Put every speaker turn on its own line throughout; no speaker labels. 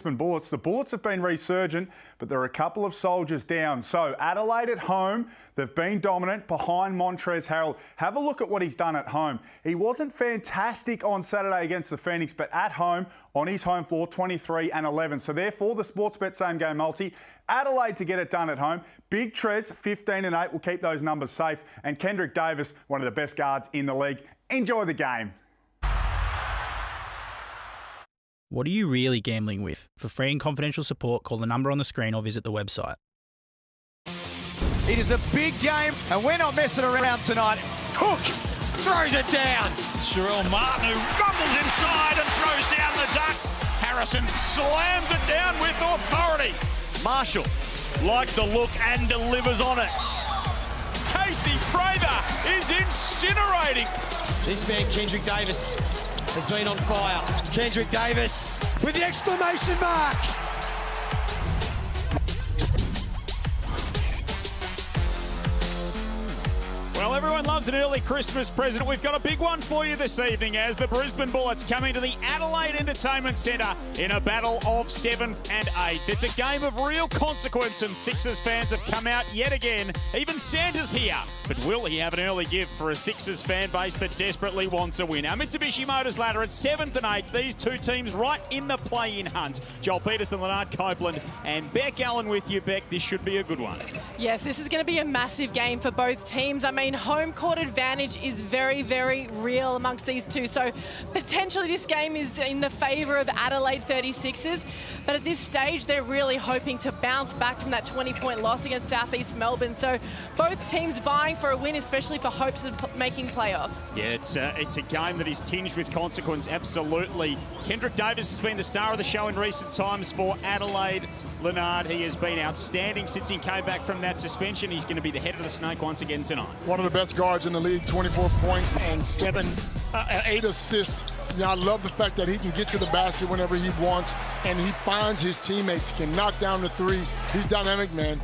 Bullets. The Bullets have been resurgent, but there are a couple of soldiers down. So Adelaide at home, they've been dominant behind Montrezl Harrell. Have a look at what he's done at home. He wasn't fantastic on Saturday against the Phoenix, but at home, on his home floor, 23 and 11. So therefore, the Sportsbet same game multi, Adelaide to get it done at home. Big Trez, 15 and 8, will keep those numbers safe. And Kendrick Davis, one of the best guards in the league. Enjoy the game.
What are you really gambling with? For free and confidential support, call the number on the screen or visit the website.
It is a big game, and we're not messing around tonight. Cook throws it down.
Sherrill Martin, who rumbles inside and throws down the duck. Harrison slams it down with authority.
Marshall likes the look and delivers on it.
Casey Prather is incinerating.
This man, Kendrick Davis, has been on fire. Kendrick Davis with the exclamation mark.
Well, everyone loves an early Christmas present. We've got a big one for you this evening as the Brisbane Bullets coming to the Adelaide Entertainment Centre in a battle of 7th and 8th. It's a game of real consequence and Sixers fans have come out yet again. Even Sanders here. But will he have an early gift for a Sixers fan base that desperately wants a win? Our Mitsubishi Motors ladder at 7th and 8th. These two teams right in the play-in hunt. Joel Peterson, Leonard Copeland and Beck Allen with you. Beck, this should be a good one.
Yes, this is going to be a massive game for both teams. I mean, home court advantage is very, very real amongst these two. So potentially this game is in the favour of Adelaide 36ers. But at this stage, they're really hoping to bounce back from that 20-point loss against Southeast Melbourne. So both teams vying for a win, especially for hopes of making playoffs.
Yeah, it's a game that is tinged with consequence, absolutely. Kendrick Davis has been the star of the show in recent times for Adelaide. Leonard, he has been outstanding since he came back from that suspension. He's going to be the head of the snake once again tonight.
One of the best guards in the league, 24 points and 8 assists. You know, I love the fact that he can get to the basket whenever he wants, and he finds his teammates, can knock down the three. He's dynamic, man.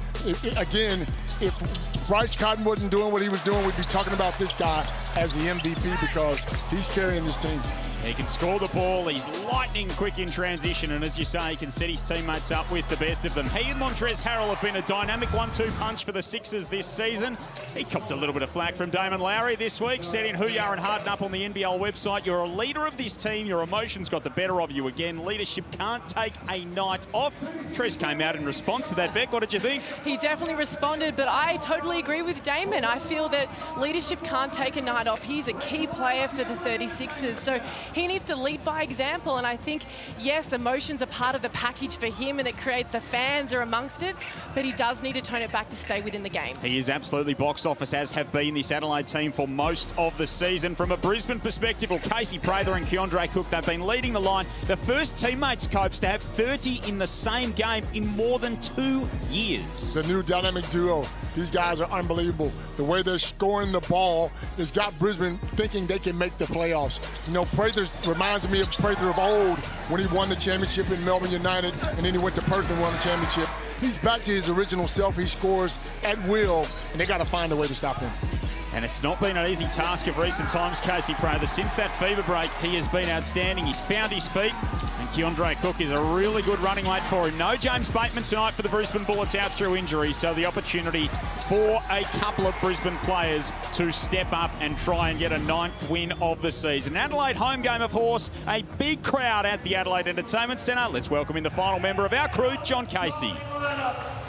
Again, if Bryce Cotton wasn't doing what he was doing, we'd be talking about this guy as the MVP because he's carrying this team.
He can score the ball, he's lightning quick in transition, and as you say, he can set his teammates up with the best of them. He and Montrezl Harrell have been a dynamic 1-2 punch for the Sixers this season. He copped a little bit of flack from Damon Lowry this week, said in Who You Are and Harden Up on the NBL website, you're a leader of this team, your emotions got the better of you again. Leadership can't take a night off. Trez came out in response to that. Beck, what did you think?
He definitely responded, but I totally agree with Damon. I feel that leadership can't take a night off. He's a key player for the 36ers, so he needs to lead by example, and I think, yes, emotions are part of the package for him and it creates the fans are amongst it, but he does need to tone it back to stay within the game.
He is absolutely box office, as have been this Adelaide team for most of the season. From a Brisbane perspective, well, Casey Prather and Keandre Cook, they've been leading the line. The first teammates, Copes, to have 30 in the same game in more than 2 years.
The new dynamic duo. These guys are unbelievable. The way they're scoring the ball has got Brisbane thinking they can make the playoffs. You know, Prather reminds me of Prather of old when he won the championship in Melbourne United and then he went to Perth and won the championship. He's back to his original self. He scores at will, and they got to find a way to stop him.
And it's not been an easy task of recent times, Casey Prather. Since that fever break, he has been outstanding. He's found his feet, and Keandre Cook is a really good running mate for him. No James Bateman tonight for the Brisbane Bullets out through injury, so the opportunity for a couple of Brisbane players to step up and try and get a 9th win of the season. Adelaide home game, of course, a big crowd at the Adelaide Entertainment Centre. Let's welcome in the final member of our crew, John Casey.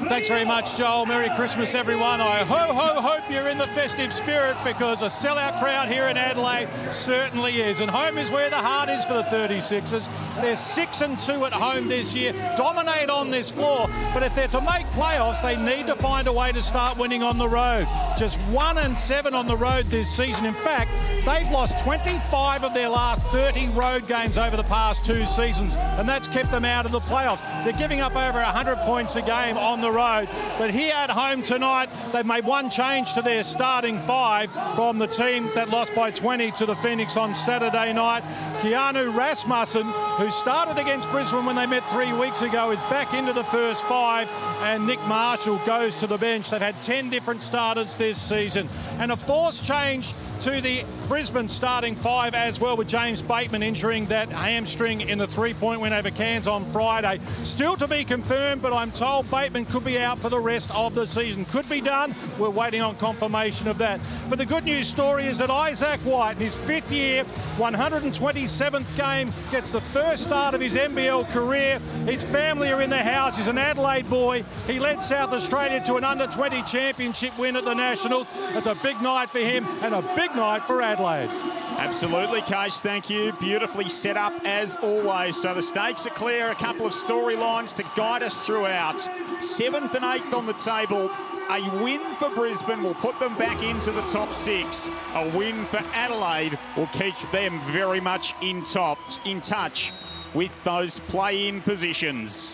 Thanks very much, Joel. Merry Christmas, everyone. I hope you're in the festive spirit because a sellout crowd here in Adelaide certainly is. And home is where the heart is for the 36ers. They're 6-2 at home this year, dominate on this floor. But if they're to make playoffs, they need to find a way to start winning on the road. Just 1-7 on the road this season. In fact, they've lost 25 of their last 30 road games over the past 2 seasons, and that's kept them out of the playoffs. They're giving up over 100 points a game on the road. But here at home tonight, they've made one change to their starting 5 from the team that lost by 20 to the Phoenix on Saturday night. Keanu Rasmussen, who started against Brisbane when they met 3 weeks ago, is back into the first 5, and Nick Marshall goes to the bench. They've had 10 different starters this season. And a forced change to the Brisbane starting 5 as well, with James Bateman injuring that hamstring in the 3-point win over Cairns on Friday. Still to be confirmed, but I'm told Bateman could be out for the rest of the season. Could be done. We're waiting on confirmation of that. But the good news story is that Isaac White, in his 5th year, 127th game, gets the first start of his NBL career. His family are in the house. He's an Adelaide boy. He led South Australia to an under-20 championship win at the Nationals. It's a big night for him and a big night for Adelaide.
Absolutely, Coach, thank you. Beautifully set up as always. So the stakes are clear, a couple of storylines to guide us throughout. 7th and 8th on the table. A win for Brisbane will put them back into the top 6. A win for Adelaide will keep them very much in touch with those play-in positions.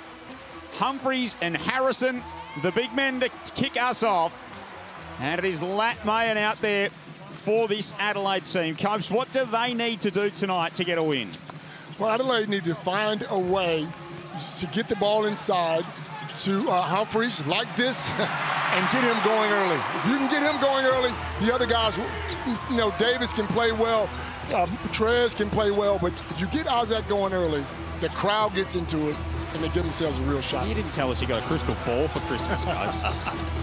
Humphries and Harrison, the big men to kick us off. And it is Lat Mayan out there for this Adelaide team. Coach, what do they need to do tonight to get a win?
Well, Adelaide need to find a way to get the ball inside to Humphries like this and get him going early. If you can get him going early, the other guys, you know, Davis can play well, Trez can play well, but if you get Isaac going early, the crowd gets into it and they give themselves a real shot.
You didn't tell us you got a crystal ball for Christmas, Coach.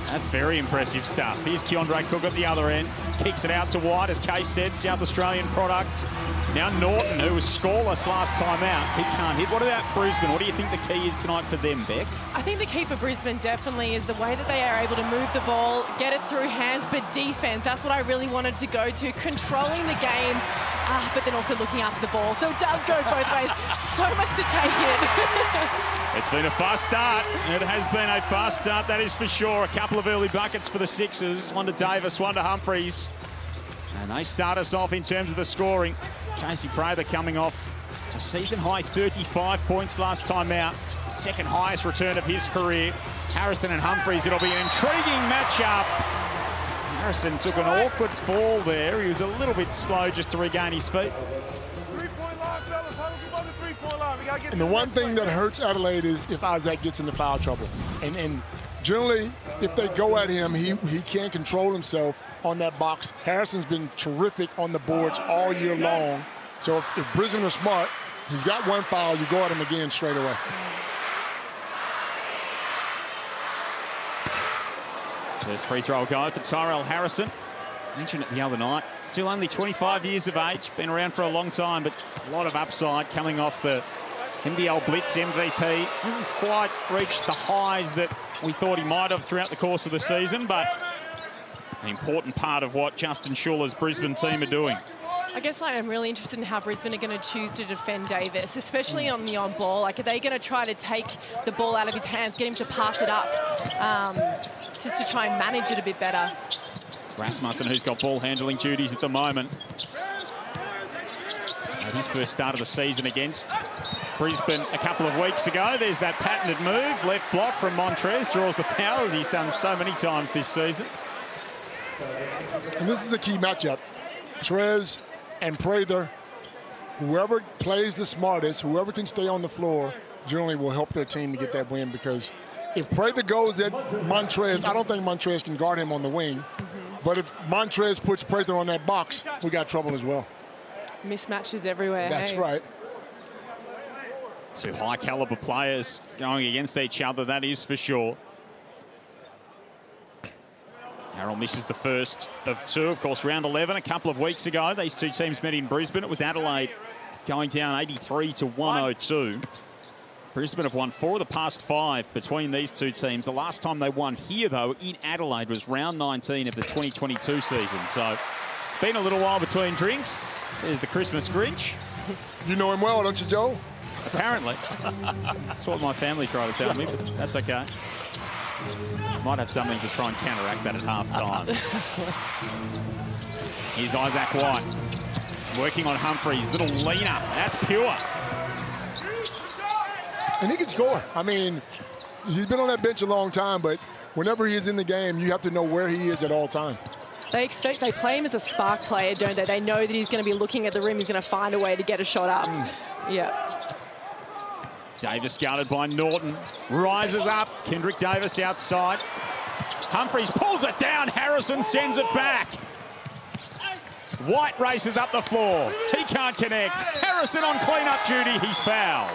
That's very impressive stuff. Here's Keandre Cook at the other end. Kicks it out to White, as Case said, South Australian product. Now Norton, who was scoreless last time out, he can't hit. What about Brisbane? What do you think the key is tonight for them, Beck?
I think the key for Brisbane definitely is the way that they are able to move the ball, get it through hands, but defense. That's what I really wanted to go to. Controlling the game, but then also looking after the ball. So it does go both ways. So much to take in.
It's been a fast start. It has been a fast start, that is for sure. A couple of early buckets for the Sixers. One to Davis, one to Humphries. And they start us off in terms of the scoring. Casey Prather coming off a season-high 35 points last time out. Second highest return of his career. Harrison and Humphries, it'll be an intriguing matchup. Harrison took an awkward fall there. He was a little bit slow just to regain his feet.
And the one thing that hurts Adelaide is if Isaac gets into foul trouble. And generally, if they go at him, he can't control himself on that box. Harrison's been terrific on the boards all year long. So if Brisbane are smart, he's got one foul, you go at him again straight away.
First free throw go for Tyrell Harrison. Mentioned it the other night. Still only 25 years of age. Been around for a long time, but a lot of upside coming off the NBL Blitz MVP. Hasn't quite reached the highs that we thought he might have throughout the course of the season, but an important part of what Justin Schuller's Brisbane team are doing.
I guess I am really interested in how Brisbane are going to choose to defend Davis, especially on the on-ball. Like, are they going to try to take the ball out of his hands, get him to pass it up, just to try and manage it a bit better?
Rasmussen, who's got ball handling duties at the moment. And his first start of the season against Brisbane a couple of weeks ago. There's that patented move, left block from Montrez, draws the foul, as he's done so many times this season.
And this is a key matchup. Trez and Prather, whoever plays the smartest, whoever can stay on the floor, generally will help their team to get that win, because if Prather goes at Montrez, I don't think Montrez can guard him on the wing. But if Montrez puts Prather on that box, we got trouble as well.
Mismatches everywhere.
That's
hey?
right.
Two high-caliber players going against each other, that is for sure. Harrell misses the first of two. Of course, round 11 a couple of weeks ago. These two teams met in Brisbane. It was Adelaide going down 83-102. Brisbane have won 4 of the past 5 between these two teams. The last time they won here, though, in Adelaide was round 19 of the 2022 season. So, been a little while between drinks. There's the Christmas Grinch.
You know him well, don't you, Joe?
Apparently. That's what my family tried to tell me, but that's okay. Might have something to try and counteract that at half-time. Here's Isaac White. Working on Humphries. Little leaner. That's pure.
And he can score. I mean, he's been on that bench a long time, but whenever he is in the game, you have to know where he is at all time.
They play him as a spark player, don't they? They know that he's going to be looking at the rim. He's going to find a way to get a shot up. Yeah.
Davis guarded by Norton. Rises up. Kendrick Davis outside. Humphries pulls it down. Harrison sends it back. White races up the floor. He can't connect. Harrison on clean-up duty. He's fouled.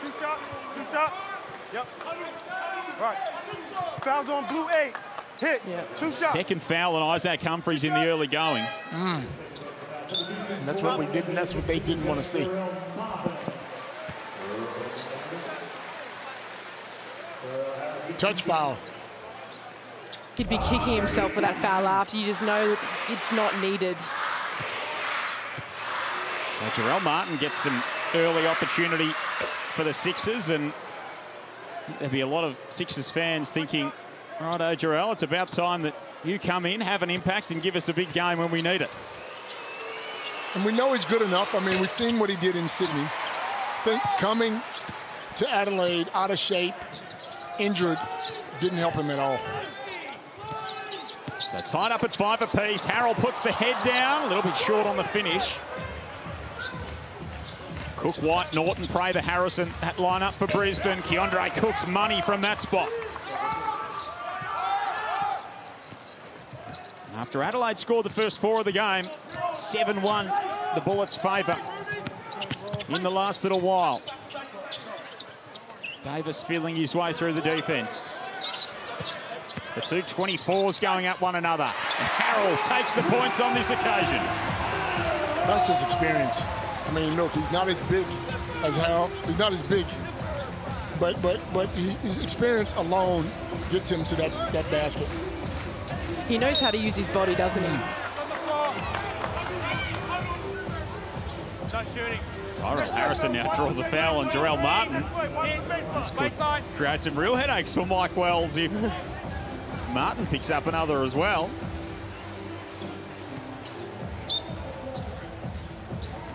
Two shots. Yep. Right. Fouls on blue 8. Hit. Yep. 2 shots.
Second foul on Isaac Humphries in the early going.
That's what we didn't. That's what they didn't want to see. Touch foul.
He'd be kicking himself for that foul after. You just know that it's not needed.
So Jarrell Martin gets some early opportunity for the Sixers, and there'll be a lot of Sixers fans thinking, righto, Jarrell, it's about time that you come in, have an impact, and give us a big game when we need it.
And we know he's good enough. I mean, we've seen what he did in Sydney. I think coming to Adelaide out of shape, injured, didn't help him at all.
So tied up at 5 apiece. Harrell puts the head down, a little bit short on the finish. Cook, White, Norton, Prather, Harrison, that line-up for Brisbane. Keandre Cook's money from that spot. After Adelaide scored the first 4 of the game, 7-1, the Bullets' favour in the last little while. Davis feeling his way through the defence. The two 24s going at one another. And Harrell takes the points on this occasion.
That's his experience. I mean, look, he's not as big as Harrell. He's not as big, but his experience alone gets him to that basket.
He knows how to use his body, doesn't he?
Start shooting.
Tyrell Harrison now draws a foul on Jarrell Martin. This could create some real headaches for Mike Wells if Martin picks up another as well.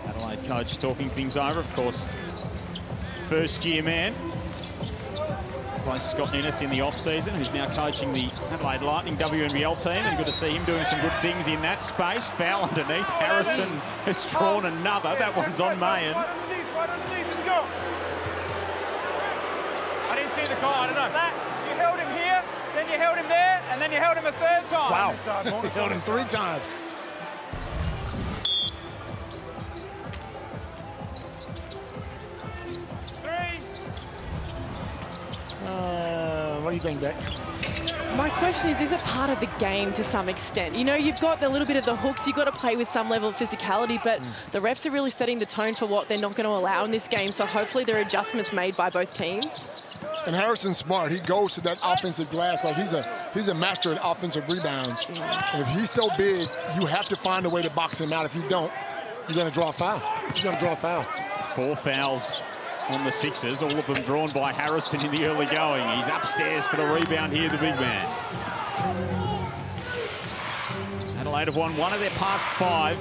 Adelaide coach talking things over, of course. First-year man. Plays Scott Ninnis in the off-season, who's now coaching the Adelaide Lightning WNBL team, and good to see him doing some good things in that space. Foul underneath. Harrison has drawn another. That one's on Mayan.
Right underneath, let's go. I didn't see the call, I don't know. You held him here, then you held him there, and then you held him a 3rd time.
Wow, he held him 3 times. What do you think, Beck?
My question is it part of the game to some extent? You know, you've got a little bit of the hooks, you've got to play with some level of physicality, but the refs are really setting the tone for what they're not going to allow in this game, so hopefully there are adjustments made by both teams.
And Harrison's smart. He goes to that offensive glass like he's a master at offensive rebounds. And if he's so big, you have to find a way to box him out. If you don't, you're going to draw a foul. You're going to draw a foul.
4 fouls on the Sixers, all of them drawn by Harrison in the early going. He's upstairs for the rebound here, the big man. Adelaide have won 1 of their past 5.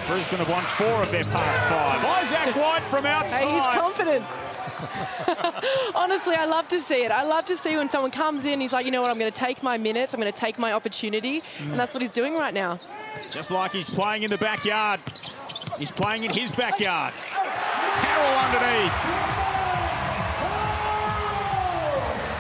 Brisbane have won 4 of their past 5. Isaac White from outside.
Hey, he's confident. Honestly, I love to see it. I love to see when someone comes in, he's like, you know what, I'm going to take my minutes, I'm going to take my opportunity, and that's what he's doing right now.
Just like he's playing in the backyard. He's playing in his backyard. Harrell underneath.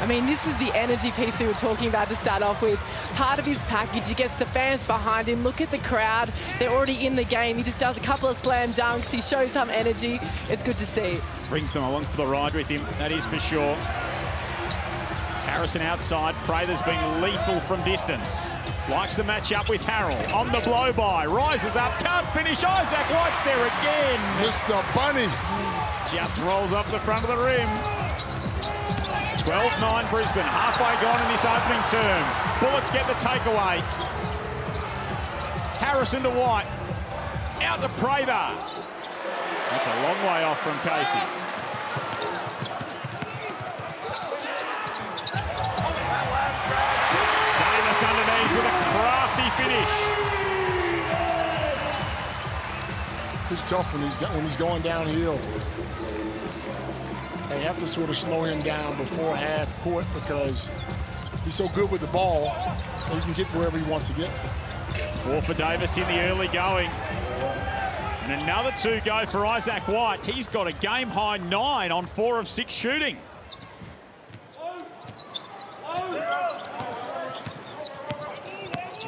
I mean, this is the energy piece we were talking about to start off with. Part of his package, he gets the fans behind him. Look at the crowd. They're already in the game. He just does a couple of slam dunks. He shows some energy. It's good to see.
Brings them along for the ride with him, that is for sure. Harrison outside. Prather's been lethal from distance. Likes the match up with Harrell. On the blow-by. Rises up. Can't finish. Isaac White's there again.
Mr. Bunny.
Just rolls off the front of the rim. 12-9 Brisbane. Halfway gone in this opening term. Bullets get the takeaway. Harrison to White. Out to Prather. That's a long way off from Casey. Davis underneath with a crafty finish.
It's tough when he's going downhill. They have to sort of slow him down before half court because he's so good with the ball that he can get wherever he wants to get.
4 for Davis in the early going. And another 2 go for Isaac White. He's got a game-high 9 on 4 of 6 shooting.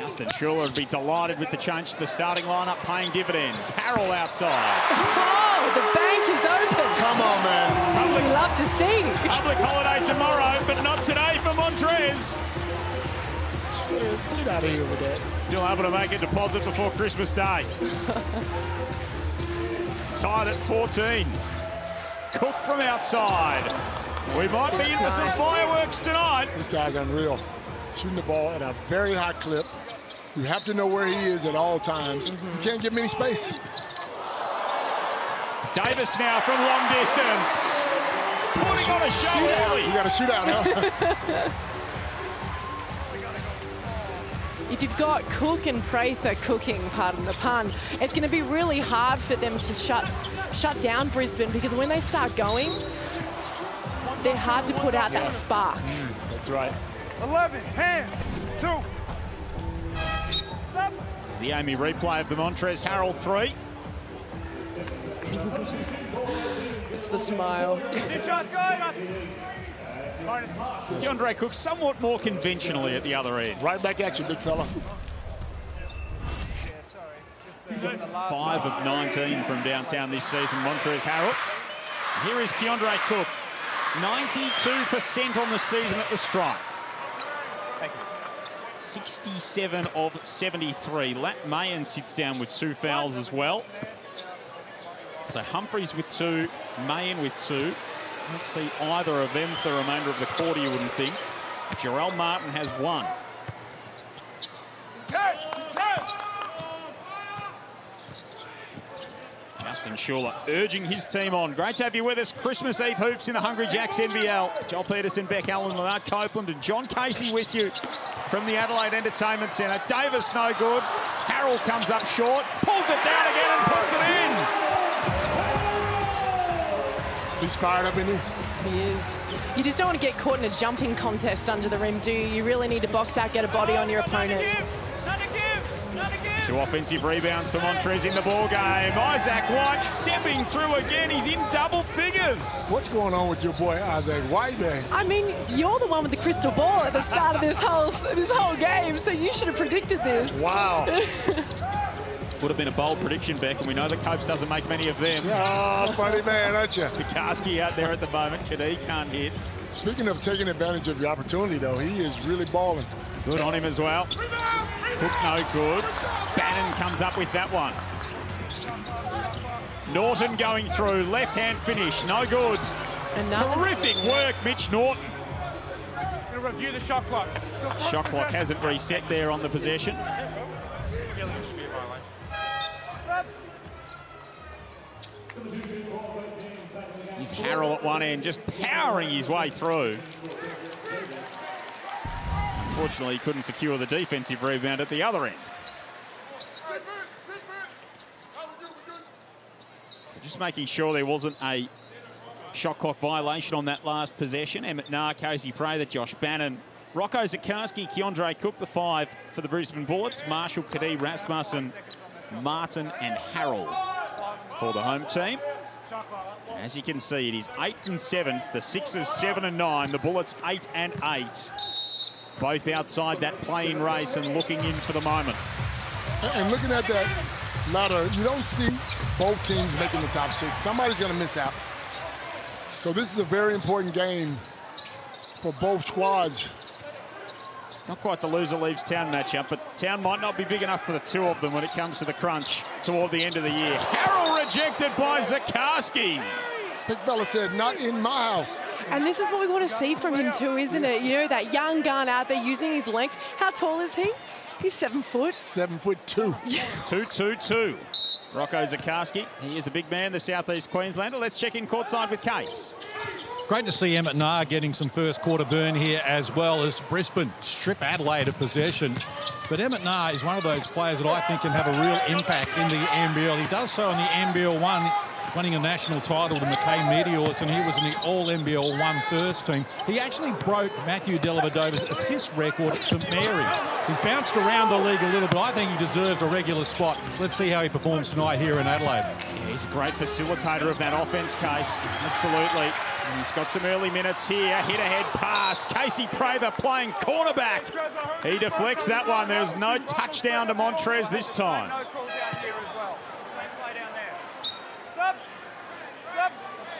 Justin Schuller would be delighted with the change to the starting lineup, paying dividends. Harrell outside.
Oh, the bank is open.
Come on, man.
We love to see.
Public holiday tomorrow, but not today for Montrez.
Get out of here with that.
Still able to make a deposit before Christmas Day. Tied at 14. Cook from outside. We might be in for some fireworks tonight.
This guy's unreal. Shooting the ball at a very high clip. You have to know where he is at all times. You can't give him any space.
Davis now from long distance. Putting on a show early.
You got a shootout, huh?
If you've got Cook and Prather cooking, pardon the pun, it's going to be really hard for them to shut down Brisbane, because when they start going, they're hard to put out that spark.
That's right.
11, hands, 2.
It's the Amy replay of the Montrez Harrell 3.
It's the smile.
2 shots going.
DeAndre Cook somewhat more conventionally at the other end.
Right back at you, big fella.
5 of 19 from downtown this season, Montrez Harrell. Here is DeAndre Cook. 92% on the season at the stripe. 67 of 73. Lat Mayen sits down with 2 fouls as well. So Humphries with 2, Mayen with 2. Don't see either of them for the remainder of the quarter, you wouldn't think. Jarrell Martin has 1. Justin Schuller urging his team on. Great to have you with us. Christmas Eve hoops in the Hungry Jacks NBL. Joel Peterson, Beck Allen, Leonard Copeland and John Casey with you from the Adelaide Entertainment Centre. Davis no good. Harrell comes up short, pulls it down again and puts it in.
He's fired up, isn't he?
He is. You just don't want to get caught in a jumping contest under the rim, do you? You really need to box out, get a body on your opponent.
2 offensive rebounds for Montrez in the ball game. Isaac White stepping through again. He's in double figures.
What's going on with your boy Isaac White, man?
I mean, you're the one with the crystal ball at the start of this whole game, so you should have predicted this.
Wow.
Would have been a bold prediction, Beck, and we know that Copes doesn't make many of them.
Oh, funny man, aren't you?
Tikarsky out there at the moment. Kadee can't hit.
Speaking of taking advantage of your opportunity, though, he is really balling.
Good on him as well. Cook no good. Bannon comes up with that one. Norton going through. Left-hand finish. No good. Terrific work, Mitch Norton.
Gonna review the shot clock.
Shot clock hasn't reset there on the possession. He's Harrell at one end, just powering his way through. Unfortunately, he couldn't secure the defensive rebound at the other end. So just making sure there wasn't a shot clock violation on that last possession. Emmett Nahr, Casey Prather, Josh Bannon, Rocco Zikarsky, Keandre Cook, the 5 for the Brisbane Bullets. Marshall, Kadee, Rasmussen, Martin and Harrell for the home team. As you can see, it is 8th and 7th. The Sixers 7 and 9. The Bullets 8 and 8. Both outside that play-in race and looking in for the moment.
And looking at that ladder, you don't see both teams making the top 6. Somebody's going to miss out. So this is a very important game for both squads.
It's not quite the loser leaves town matchup, but town might not be big enough for the 2 of them when it comes to the crunch toward the end of the year. Harrell rejected by Zikarsky.
Big fella said, not in my house.
And this is what we want to see from him too, isn't it? You know, that young gun out there using his length. How tall is he? He's 7 foot.
7'2".
2-2-2. Rocco Zikarsky, he is a big man, the Southeast Queenslander. Let's check in courtside with Case.
Great to see Emmett Nahr getting some first quarter burn here, as well as Brisbane strip Adelaide of possession. But Emmett Nahr is one of those players that I think can have a real impact in the NBL. He does so in the NBL 1, winning a national title to McKay Meteors, and he was in the All-NBL 1 first team. He actually broke Matthew Dellavedova's assist record at St Mary's. He's bounced around the league a little bit. I think he deserves a regular spot. Let's see how he performs tonight here in Adelaide.
Yeah, he's a great facilitator of that offense, Case. Absolutely. And he's got some early minutes here. Hit-ahead pass. Casey Prather playing cornerback. He deflects that one. There's no touchdown to Montrez this time.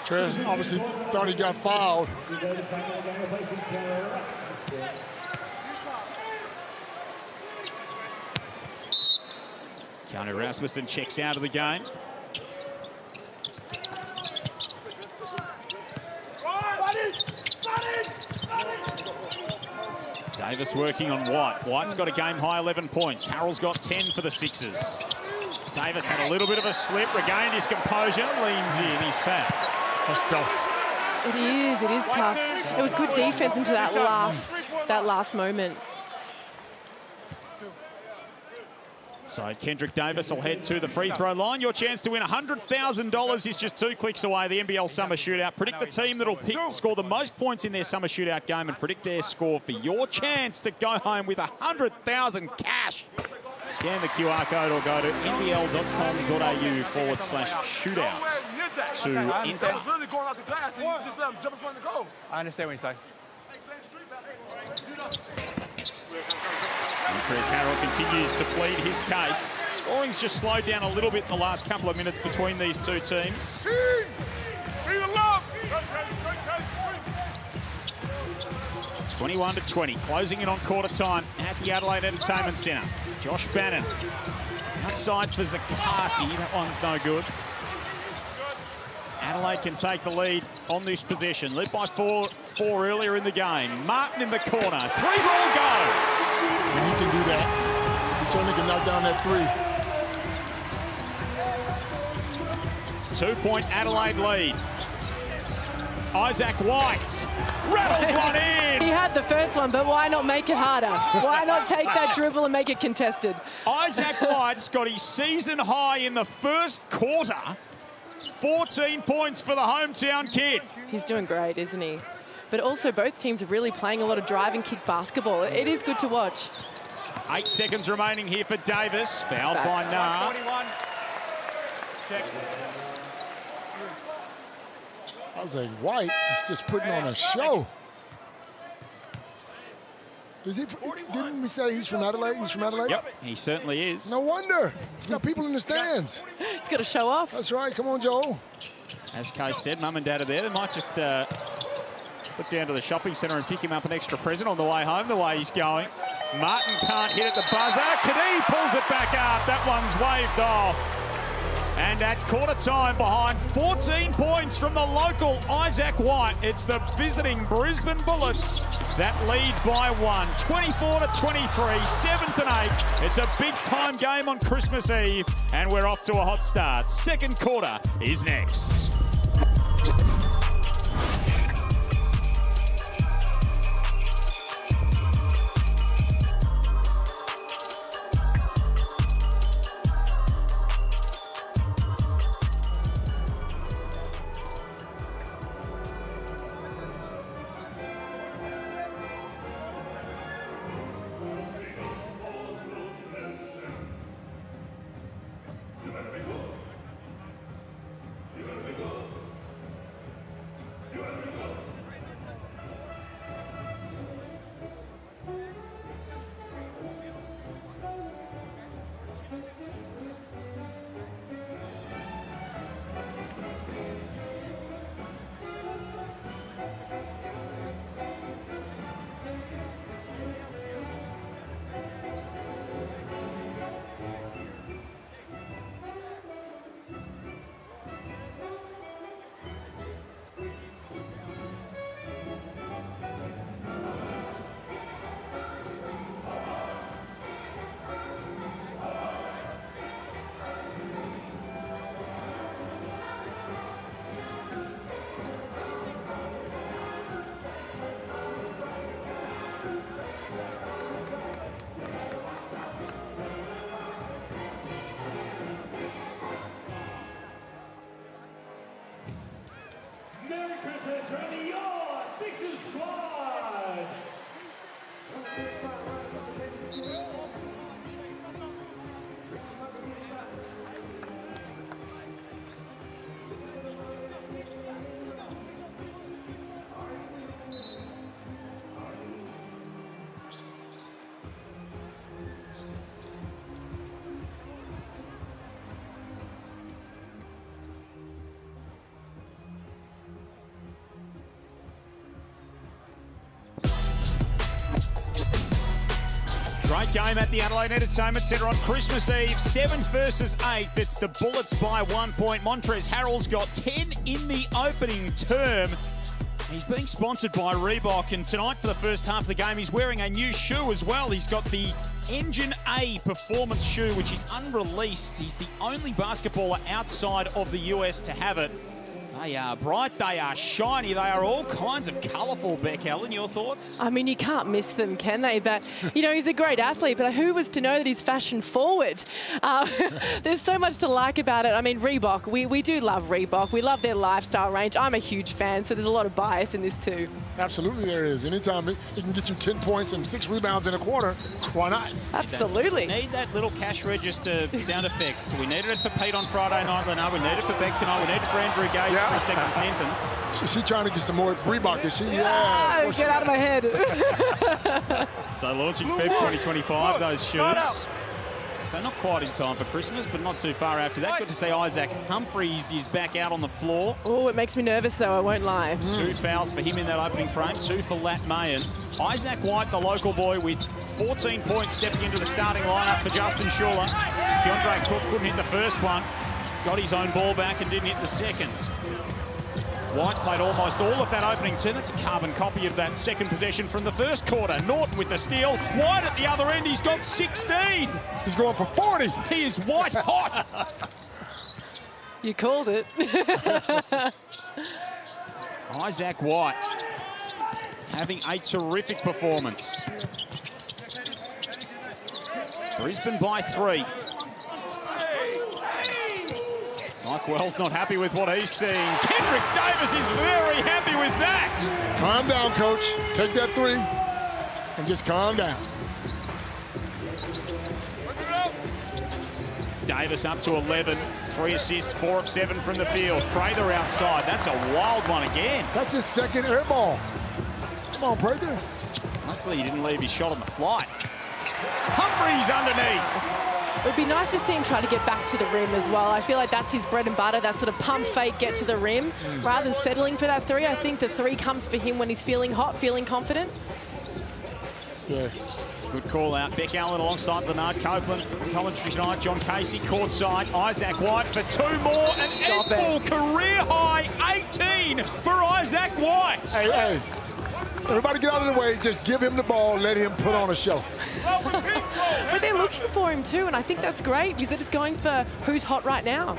Trez obviously thought he got fouled.
Keanu Rasmussen checks out of the game. Davis working on White. White's got a game-high 11 points. Harrell's got 10 for the Sixers. Davis had a little bit of a slip, regained his composure, leans in, he's fouled.
That's tough.
It is tough. It was good defense into that last moment.
So Kendrick Davis will head to the free throw line. Your chance to win $100,000 is just 2 clicks away. The NBL Summer Shootout. Predict the team that'll score the most points in their Summer Shootout game and predict their score for your chance to go home with $100,000 cash. Scan the QR code or go to nbl.com.au/shootout to enter.
I understand what you say.
Montrez Harrell continues to plead his case. Scoring's just slowed down a little bit in the last couple of minutes between these two teams. 21-20, closing in on quarter time at the Adelaide Entertainment Centre. Josh Bannon outside for Zakarski. That one's no good. Adelaide can take the lead on this possession. Led by four earlier in the game. Martin in the corner. 3-ball goes.
And he can do that. He certainly can knock down that 3.
2-point Adelaide lead. Isaac White rattles one in.
He had the first one, but why not make it harder? Why not take that dribble and make it contested?
Isaac White's got his season high in the first quarter. 14 points for the hometown kid.
He's doing great, isn't he? But also both teams are really playing a lot of drive and kick basketball. It is good to watch.
8 seconds remaining here for Davis. Fouled by Nah.
21. Check.
I was like, White is just putting on a show. Is he? Didn't we say he's from Adelaide? He's from Adelaide?
Yep, he certainly is.
No wonder. He's got people in the stands.
He's got to show off.
That's right. Come on, Joel.
As Kay said, Mum and Dad are there. They might just slip down to the shopping centre and pick him up an extra present on the way home, the way he's going. Martin can't hit at the buzzer. Kadee pulls it back up. That one's waved off. And at quarter time, behind 14 points from the local Isaac White, it's the visiting Brisbane Bullets that lead by 1. 24-23, 7th and 8. It's a big-time game on Christmas Eve, and we're off to a hot start. Second quarter is next.
Merry Christmas from your Sixers squad!
Great game at the Adelaide Entertainment Centre on Christmas Eve. 7th versus 8th. It's the Bullets by 1 point. Montrezl Harrell's got 10 in the opening term. He's being sponsored by Reebok, and tonight for the first half of the game, he's wearing a new shoe as well. He's got the Engine A performance shoe, which is unreleased. He's the only basketballer outside of the US to have it. They are bright, they are shiny, they are all kinds of colourful, Beck. Ellen, your thoughts?
I mean, you can't miss them, can they? But, you know, he's a great athlete, but who was to know that he's fashion forward? There's so much to like about it. I mean, Reebok, we do love Reebok. We love their lifestyle range. I'm a huge fan, so there's a lot of bias in this too.
Absolutely there is. Anytime it can get you 10 points and 6 rebounds in a quarter, why not?
Absolutely.
We need that little cash register sound effect. We needed it for Pete on Friday night, Leonard. We need it for Beck tonight. We need it for Andrew Gage every second sentence.
She's trying to get some more Reebok, is she?
Yeah. Get out of my head.
So launching Feb 2025, those shoes. So not quite in time for Christmas, but not too far after that. Good to see Isaac Humphries is back out on the floor.
Oh, it makes me nervous, though, I won't lie.
2 fouls for him in that opening frame, 2 for Lat Mayen. Isaac White, the local boy, with 14 points stepping into the starting lineup for Justin Schuller. Keondre Cook couldn't hit the first one, got his own ball back and didn't hit the second. White played almost all of that opening term. That's a carbon copy of that second possession from the first quarter. Norton with the steal. White at the other end, he's got 16.
He's going for 40.
He is white hot.
You called it.
Isaac White having a terrific performance. Brisbane by 3. Mike Wells not happy with what he's seeing. Kendrick Davis is very happy with that.
Calm down, coach. Take that 3 and just calm down.
Davis up to 11. 3 assists, 4 of 7 from the field. Prather outside. That's a wild one again.
That's his second air ball. Come on, Prather.
Hopefully he didn't leave his shot on the flight. Humphries underneath.
It would be nice to see him try to get back to the rim as well. I feel like that's his bread and butter, that sort of pump fake, get to the rim. Rather than settling for that 3, I think the 3 comes for him when he's feeling hot, feeling confident.
Yeah.
It's a good call out. Beck Allen alongside Leonard Copeland. Commentary tonight, John Casey courtside. Isaac White for 2 more. An equal career high 18 for Isaac White.
Hey. Everybody get out of the way. Just give him the ball. Let him put on a show.
But they're looking for him too, and I think that's great because they're just going for who's hot right now.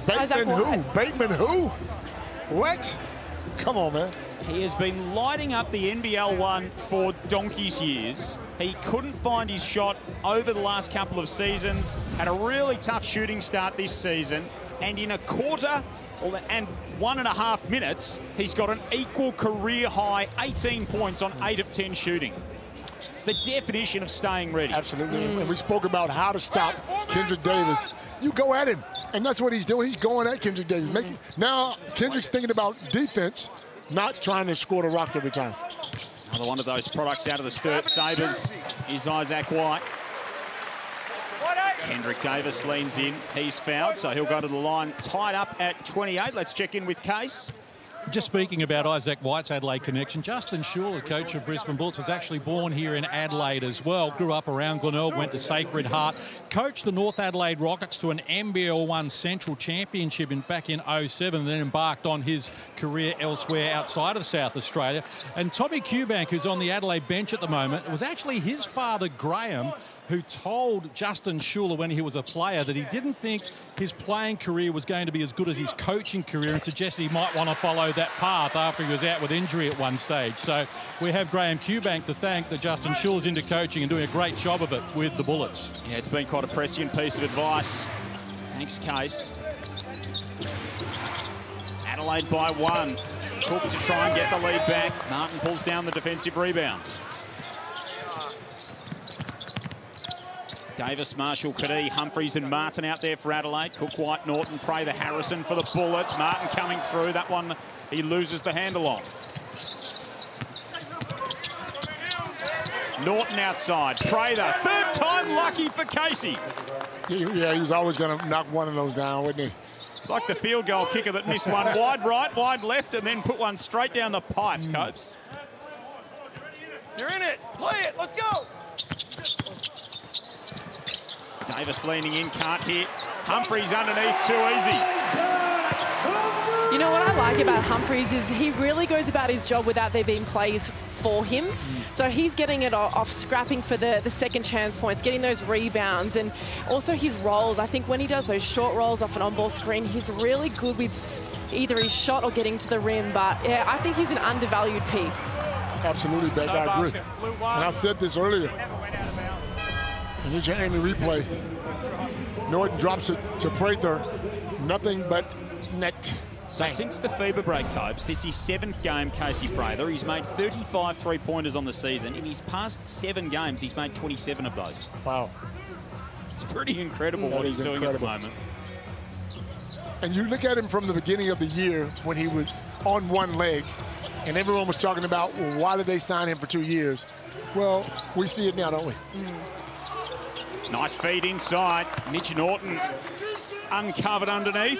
Bateman who? Bateman who? What? Come on, man.
He has been lighting up the NBL 1 for donkey's years. He couldn't find his shot over the last couple of seasons. Had a really tough shooting start this season. And in a quarter and 1.5 minutes, he's got an equal career high 18 points on 8 of 10 shooting. It's the definition of staying ready.
Absolutely. And we spoke about how to stop Kendrick Davis. You go at him. And that's what he's doing. He's going at Kendrick Davis. Now Kendrick's thinking about defense, not trying to score the rock every time.
Another one of those products out of the Sturt Sabres is Isaac White. Kendrick Davis leans in. He's fouled, so he'll go to the line tied up at 28. Let's check in with Case.
Just speaking about Isaac White's Adelaide connection, Justin Schuller, coach of Brisbane Bullets, was actually born here in Adelaide as well. Grew up around Glenelg, went to Sacred Heart. Coached the North Adelaide Rockets to an NBL 1 Central Championship back in 07, and then embarked on his career elsewhere outside of South Australia. And Tommy Cubank, who's on the Adelaide bench at the moment, it was actually his father, Graham, who told Justin Schuller when he was a player that he didn't think his playing career was going to be as good as his coaching career, and suggested he might want to follow that path after he was out with injury at one stage. So we have Graham Cubank to thank that Justin Schuller's into coaching and doing a great job of it with the Bullets.
Yeah, it's been quite a prescient piece of advice. Thanks, Case. Adelaide by 1. Cook to try and get the lead back. Martin pulls down the defensive rebound. Davis, Marshall, Kadee, Humphries and Martin out there for Adelaide. Cook, White, Norton, Prather, Harrison for the Bullets. Martin coming through. That one he loses the handle on. Norton outside. Prather, third time lucky for Casey.
Yeah, he was always going to knock one of those down, wouldn't he?
It's like the field goal kicker that missed one wide right, wide left, and then put one straight down the pipe, Copes.
You're in it. Play it. Let's go.
Davis leaning in, can't hit. Humphries underneath, too easy.
You know what I like about Humphries is he really goes about his job without there being plays for him. So he's getting it off, scrapping for the second chance points, getting those rebounds, and also his rolls. I think when he does those short rolls off an on-ball screen, he's really good with either his shot or getting to the rim. But yeah, I think he's an undervalued piece.
Absolutely, Beck, I agree. And I said this earlier. And here's your Amy replay. Norton drops it to Prather. Nothing but net.
So since the FIBA break, Copes, it's his 7th game, Casey Prather. He's made 35 three-pointers on the season. In his past 7 games, he's made 27 of those.
Wow.
It's pretty incredible what he's doing at the moment.
And you look at him from the beginning of the year when he was on one leg, and everyone was talking about, well, why did they sign him for 2 years? Well, we see it now, don't we?
Nice feed inside. Mitch Norton uncovered underneath.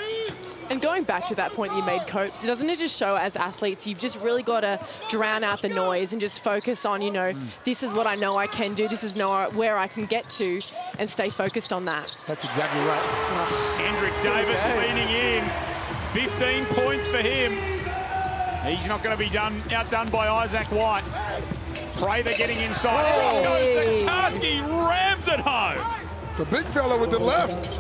And going back to that point that you made, Copes, doesn't it just show as athletes, you've just really got to drown out the noise and just focus on, you know, this is what I know I can do, this is where I can get to, and stay focused on that.
That's exactly right.
Hendrick Davis leaning in. 15 points for him. He's not going to be outdone by Isaac White. Prather getting inside.
Hey.
Karski rams it home.
The big fella with the left.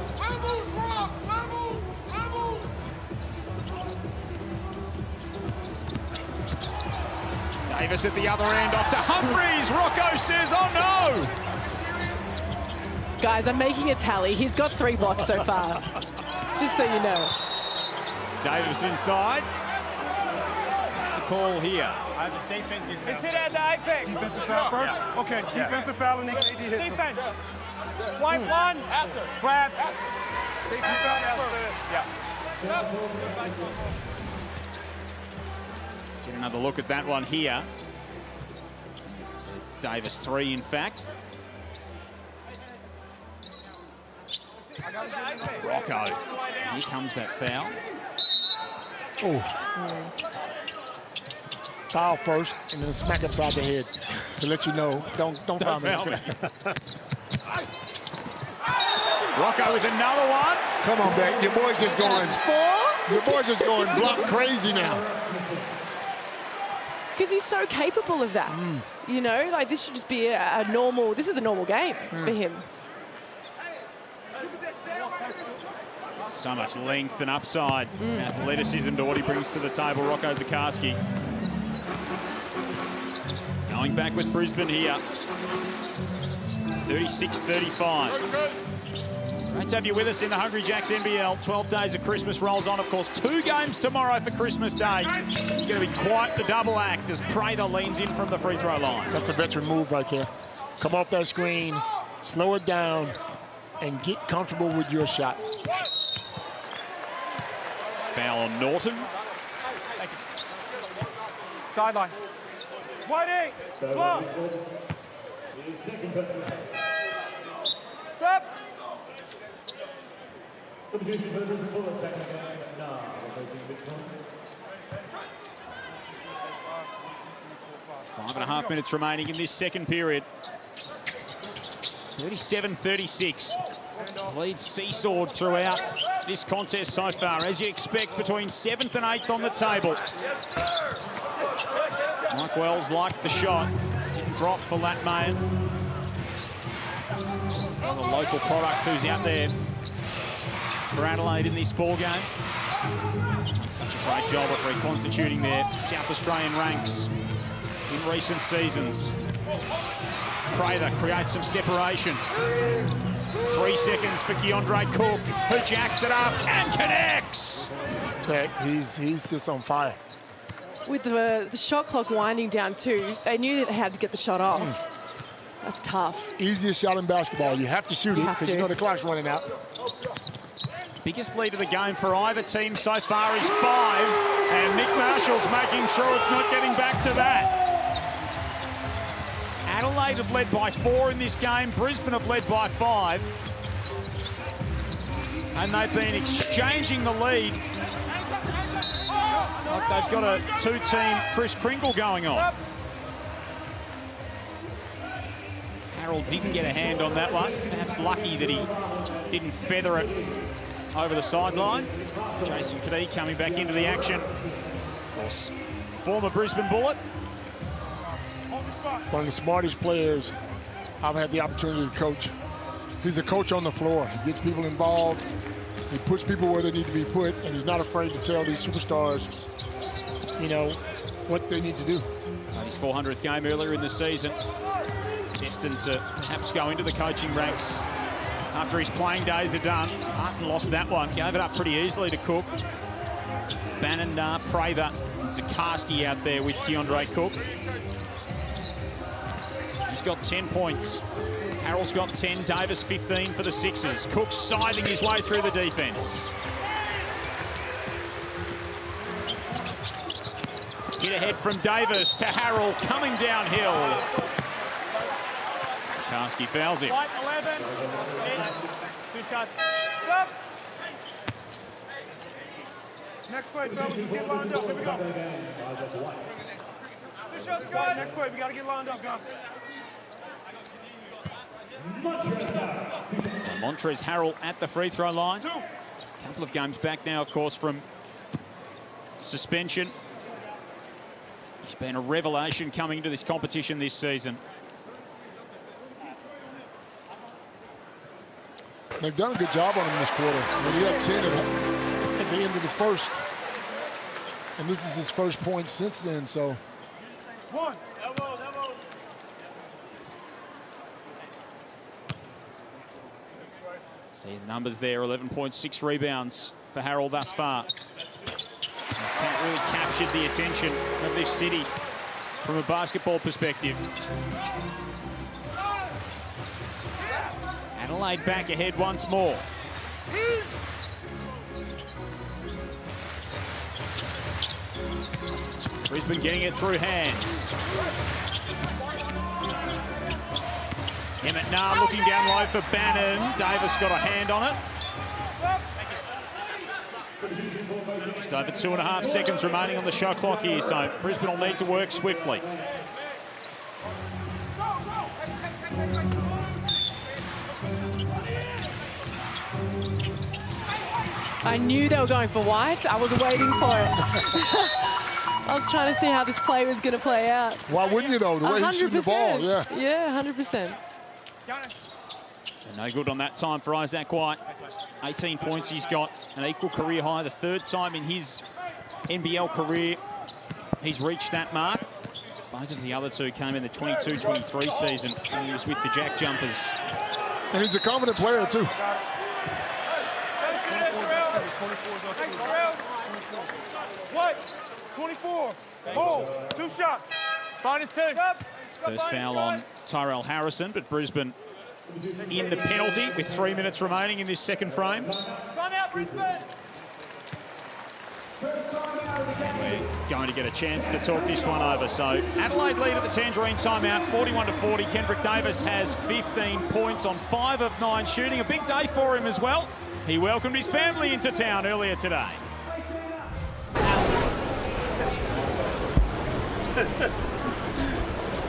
Davis at the other end, off to Humphries. Rocco says, oh no!
Guys, I'm making a tally. He's got 3 blocks so far, just so you know.
Davis inside. What's the call here?
Defensive foul. It's hit at the apex. Defensive foul first? Yeah. Okay, defensive foul and AD hits him. Defense. Wipe one. After. Grab. Defensive foul first. Yeah.
Get another look at that one here. Davis 3, in fact. Rocco. Here comes that foul.
Oh. Foul first, and then smack upside the head to let you know. Don't foul me.
Rocco with another one.
Come on, Beck. Your boy's just going.
That's 4.
Your boy's just going block crazy now.
Because he's so capable of that. You know, like this should just be a normal, this is a normal game for him.
So much length and upside, athleticism to what he brings to the table, Rocco Zakarski. Going back with Brisbane here. 36-35. Great to have you with us in the Hungry Jacks NBL. 12 days of Christmas rolls on, of course. 2 games tomorrow for Christmas Day. It's going to be quite the double act as Prather leans in from the free throw line.
That's a veteran move right there. Come off that screen, slow it down, and get comfortable with your shot.
Foul on Norton.
Sideline. White 8. Block. Stop.
Substitution for the Brisbane Bullets back in the game now, replacing Mitch Norton.
5.5 minutes remaining in this second period. 37-36. Lead seesawed throughout this contest so far, as you expect, between 7th and 8th on the table. Mike Wells liked the shot. Didn't drop for Latmayan. Another local product who's out there for Adelaide in this ball game. Done such a great job of reconstituting their South Australian ranks in recent seasons. Prather creates some separation. 3 seconds for Keondre Cook, who jacks it up and connects.
He's just on fire.
With the shot clock winding down too, they knew that they had to get the shot off. That's tough.
Easiest shot in basketball. You have to shoot it because you know the clock's running out.
Biggest lead of the game for either team so far is 5, and Nick Marshall's making sure it's not getting back to that. Adelaide have led by 4 in this game. Brisbane have led by 5. And they've been exchanging the lead. Like they've got a 2-team Chris Kringle going on. Harold didn't get a hand on that one. Perhaps lucky that he didn't feather it over the sideline. Jason Kadee coming back into the action. Of course, former Brisbane Bullet.
One of the smartest players I've had the opportunity to coach. He's a coach on the floor. He gets people involved. He puts people where they need to be put, and he's not afraid to tell these superstars, you know, what they need to do.
His 400th game earlier in the season. Destined to perhaps go into the coaching ranks after his playing days are done. Martin lost that one. Gave it up pretty easily to Cook. Bannon, Prather, and Zakarski out there with Keondre Cook. He's got 10 points. Harold's got 10, Davis 15 for the Sixers. Cook scything his way through the defence. Hit ahead from Davis to Harold, coming downhill. Zakarski fouls him.
11. 2 shots. Stop. Next play, fellas. Get lined up. Here we go. 2 shots, guys. Next play. We got to get lined up, guys.
So Montrezl Harrell at the free throw line. A couple of games back now, of course, from suspension. He's been a revelation coming into this competition this season.
They've done a good job on him this quarter. I mean, he had 10 at the end of the first. And this is his first point since then, so.
One. Elbows, elbows.
See the numbers there, 11.6 rebounds for Harrell thus far. He's really captured the attention of this city from a basketball perspective. Adelaide back ahead once more. Brisbane getting it through hands. Emmett Nah looking down low for Bannon. Davis got a hand on it. Just over 2.5 seconds remaining on the shot clock here, so Brisbane will need to work swiftly.
I knew they were going for white. I was waiting for it. I was trying to see how this play was going to play out.
Why wouldn't you, though? The way he's shooting the ball, yeah.
Yeah, 100%.
So no good on that time for Isaac White. 18 points he's got, an equal career high, the 3rd time in his NBL career he's reached that mark. Both of the other two came in the 22-23 season when he was with the Jack Jumpers.
And he's a confident player, too.
What? 24. Hold. 2 shots. -2.
First foul on Tyrell Harrison, but Brisbane in the penalty with 3 minutes remaining in this second frame.
Time out, Brisbane.
We're going to get a chance to talk this one over. So Adelaide lead at the Tangerine timeout, 41-40. Kendrick Davis has 15 points on 5 of 9 shooting. A big day for him as well. He welcomed his family into town earlier today.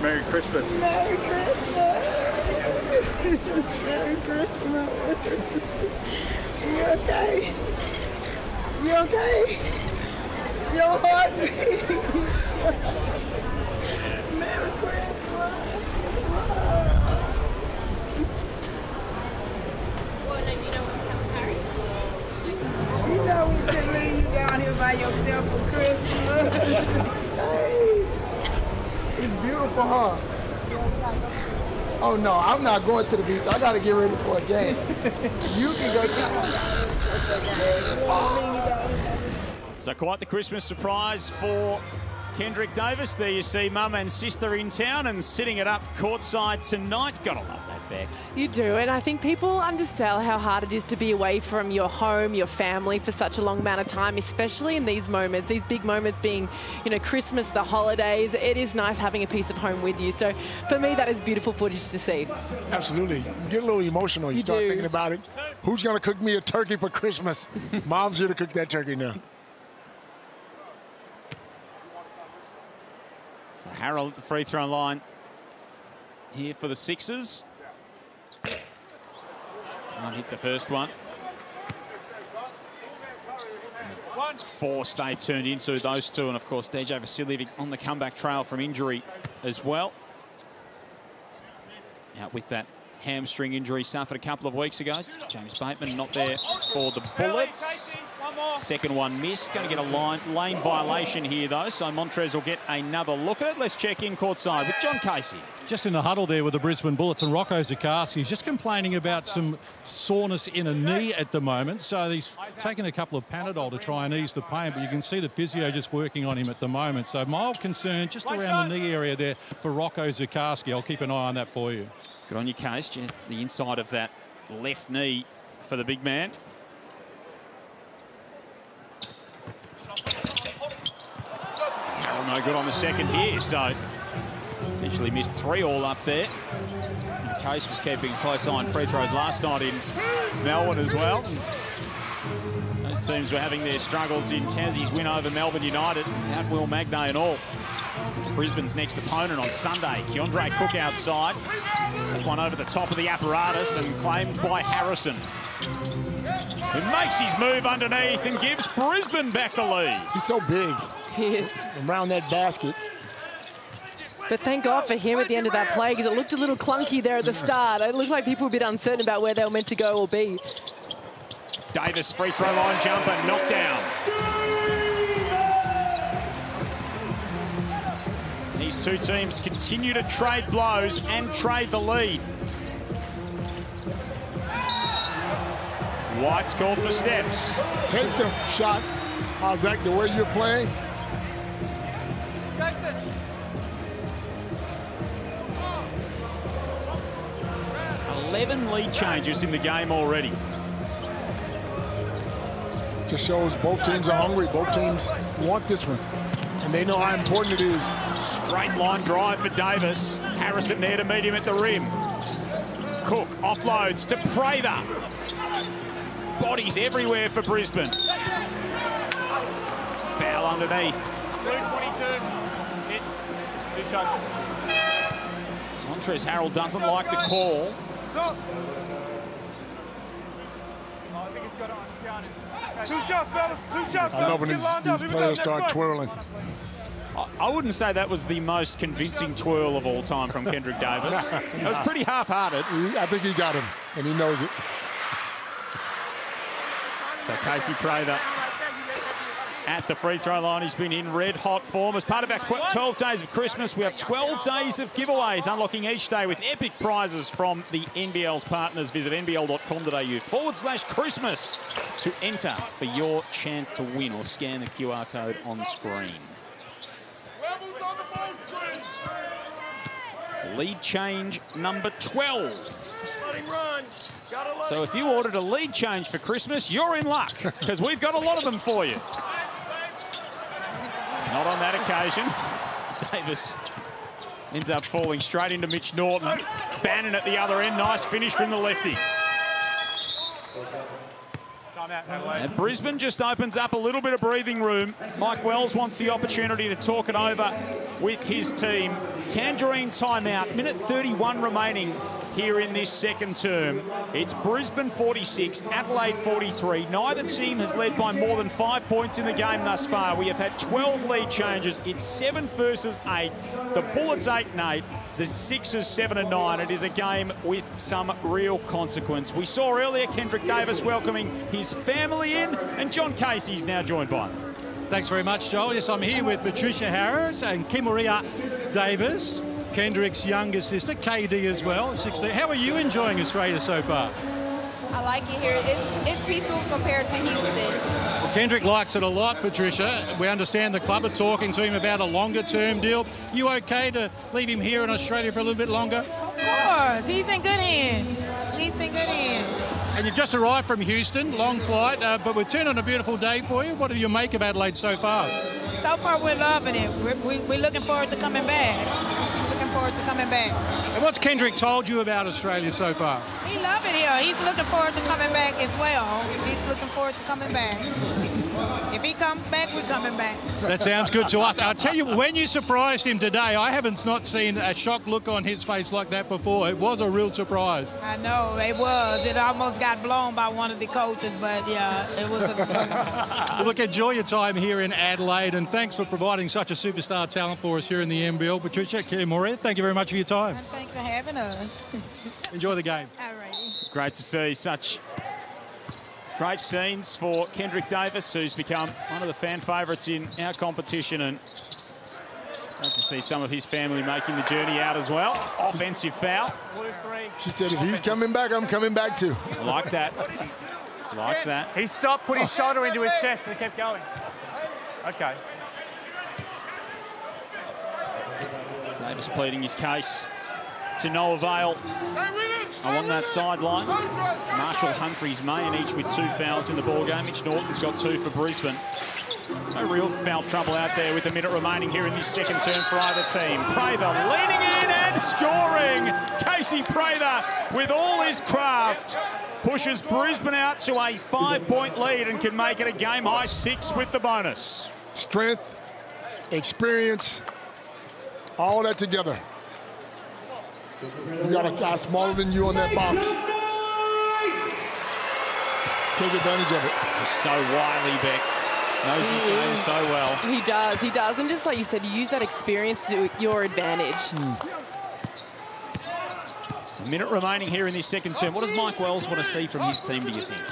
Merry Christmas.
Merry Christmas. Merry Christmas. You okay? You okay? Your heart beating. Merry Christmas. You know we couldn't leave you down here by yourself for Christmas. Hey. It's beautiful, huh? Oh no, I'm not going to the beach. I gotta get ready for a game. You can go to
So quite the Christmas surprise for Kendrick Davis. There you see mum and sister in town and sitting it up courtside tonight. Gotta love that, Beck.
You do, and I think people undersell how hard it is to be away from your home, your family for such a long amount of time, especially in these moments, these big moments being, you know, Christmas, the holidays. It is nice having a piece of home with you. So for me, that is beautiful footage to see.
Absolutely. You get a little emotional. You start thinking about it. Who's going to cook me a turkey for Christmas? Mom's here to cook that turkey now.
So Harold at the free throw line here for the Sixers. Can't hit the first one. Force they've turned into, those two, and of course DJ Vasiljevic on the comeback trail from injury as well. Out with that hamstring injury suffered a couple of weeks ago. James Bateman not there for the Bullets. Second one missed. Going to get a lane violation here, though, so Montrez will get another look at it. Let's check in courtside with John Casey.
Just in the huddle there with the Brisbane Bullets, and Rocco Zikarsky is just complaining about some soreness in a knee at the moment. So he's taken a couple of Panadol to try and ease the pain, but you can see the physio just working on him at the moment. So mild concern just around the knee area there for Rocco Zikarsky. I'll keep an eye on that for you.
Good on your case. It's the inside of that left knee for the big man. Harold no good on the second here, so essentially missed 3 all up there. And Case was keeping a close eye on free throws last night in Melbourne as well. Those teams were having their struggles in Tassie's win over Melbourne United, without Will Magnay and all. It's Brisbane's next opponent on Sunday. Keandre Cook outside. That's one over the top of the apparatus and claimed by Harrison, who makes his move underneath and gives Brisbane back the lead.
He's so big.
He is.
Around that basket.
But thank God for him at the end of that play, because it looked a little clunky there at the start. It looked like people were a bit uncertain about where they were meant to go or be.
Davis free throw line jumper knocked down. These two teams continue to trade blows and trade the lead. White's called for steps.
Take the shot, Isaac, the way you're playing.
11 lead changes in the game already.
Just shows both teams are hungry. Both teams want this one, and they know how important it is.
Straight line drive for Davis. Harrison there to meet him at the rim. Cook offloads to Prather. Bodies everywhere for Brisbane. Foul underneath.
2:22. Hit. 2 shots.
Montrez Harrell doesn't like the call.
I think he's got it uncounted. 2 shots, fellas. 2 shots.
I love when these players start twirling.
I wouldn't say that was the most convincing twirl of all time from Kendrick Davis. It was pretty half-hearted.
I think he got him, and he knows it.
So Casey Prather at the free throw line. He's been in red-hot form. As part of our 12 days of Christmas, we have 12 days of giveaways, unlocking each day with epic prizes from the NBL's partners. Visit nbl.com.au/Christmas to enter for your chance to win, or scan the QR code on screen. Lead change number 12. So if you ordered a lead change for Christmas, you're in luck, because we've got a lot of them for you. Not on that occasion. Davis ends up falling straight into Mitch Norton. Bannon at the other end. Nice finish from the lefty. And Brisbane just opens up a little bit of breathing room. Mike Wells wants the opportunity to talk it over with his team. Tangerine timeout, minute 31 remaining here in this second term. It's Brisbane 46, Adelaide 43. Neither team has led by more than 5 points in the game thus far. We have had 12 lead changes. It's 7 versus 8. The Bullets 8 and 8. The Sixers 7 and 9. It is a game with some real consequence. We saw earlier Kendrick Davis welcoming his family in, and John Casey's now joined by them.
Thanks very much, Joel. Yes, I'm here with Patricia Harris and Kimuria Davis, Kendrick's younger sister, KD as well, 16. How are you enjoying Australia so far?
I like it here. It's peaceful compared to Houston.
Well, Kendrick likes it a lot, Patricia. We understand the club are talking to him about a longer-term deal. You okay to leave him here in Australia for a little bit longer?
Of course. He's in good hands. He's in good hands.
And you've just arrived from Houston, long flight, but we've turned on a beautiful day for you. What do you make of Adelaide so far?
So far, we're loving it. We're looking forward to coming back.
And what's Kendrick told you about Australia so far?
He loves it here. He's looking forward to coming back as well. He's looking forward to coming back. If he comes back, we're coming back.
That sounds good to us. I'll tell you, when you surprised him today, I haven't not seen a shocked look on his face like that before. It was a real surprise.
I know, it was. It almost got blown by one of the coaches, but yeah, it was a
Look, enjoy your time here in Adelaide, and thanks for providing such a superstar talent for us here in the NBL. Patricia, Moria, thank you very much for your time.
And thanks for having us.
Enjoy the game.
All righty.
Great to see such great scenes for Kendrick Davis, who's become one of the fan favourites in our competition, and great to see some of his family making the journey out as well. Offensive foul.
She said, if he's coming back, I'm coming back too.
I like that. Like that.
He stopped, put his shoulder into his chest, and kept going. Okay.
Davis pleading his case to no avail along that sideline. Marshall Humphreys, May, and each with 2 fouls in the ball game. Mitch Norton's got 2 for Brisbane. No real foul trouble out there with a minute remaining here in this second term for either team. Prather leaning in and scoring. Casey Prather, with all his craft, pushes Brisbane out to a 5-point lead and can make it a game-high 6 with the bonus.
Strength, experience, all that together. You got a guy smaller than you on that box. Take advantage of it.
He's so wily, Beck. Knows his game so well.
He does. And just like you said, you use that experience to your advantage.
A minute remaining here in this second term. What does Mike Wells want to see from his team, do you think?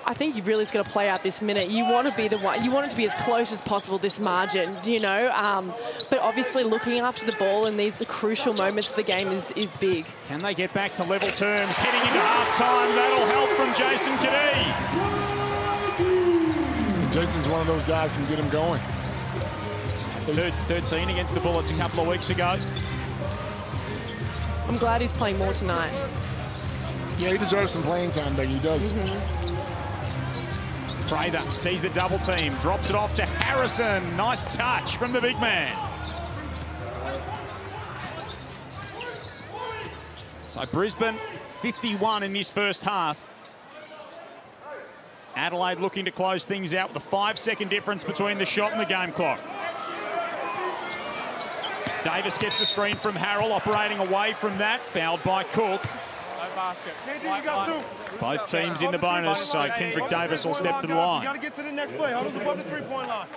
I think he really is going to play out this minute. You want to be the one. You want it to be as close as possible, this margin, you know. But obviously, looking after the ball in these crucial moments of the game is big.
Can they get back to level terms heading into half-time? That'll help from Jason Kadee.
Jason's one of those guys who can get him going.
13 against the Bullets a couple of weeks ago.
I'm glad he's playing more tonight.
Yeah, he deserves some playing time, Becky. He does.
Prather sees the double team, drops it off to Harrison. Nice touch from the big man. So Brisbane 51 in this first half. Adelaide looking to close things out with a 5-second difference between the shot and the game clock. Davis gets the screen from Harrell, operating away from that, fouled by Cook. Both teams in the bonus, so Kendrick Davis will step to the line.
You got to get to the next play. Huddles above the 3-point line.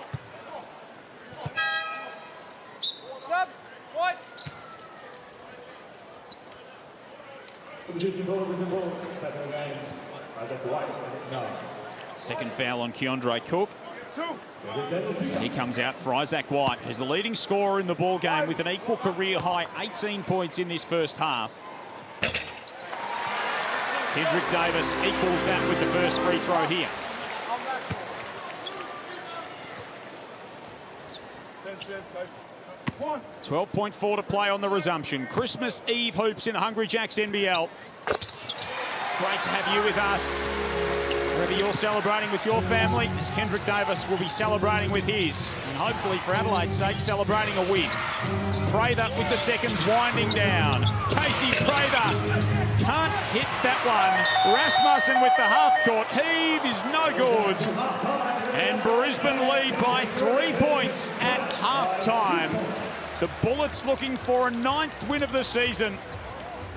Subs, what?
Second foul on Keandre Cook. He comes out for Isaac White, who's the leading scorer in the ball game with an equal career high 18 points in this first half. Kendrick Davis equals that with the first free throw here. 12.4 to play on the resumption. Christmas Eve hoops in the Hungry Jacks NBL. Great to have you with us. Wherever you're celebrating with your family, as Kendrick Davis will be celebrating with his. And hopefully, for Adelaide's sake, celebrating a win. Prather with the seconds winding down. Casey Prather can't hit that one. Rasmussen with the half-court heave is no good. And Brisbane lead by 3 points at half-time. The Bullets looking for a 9th win of the season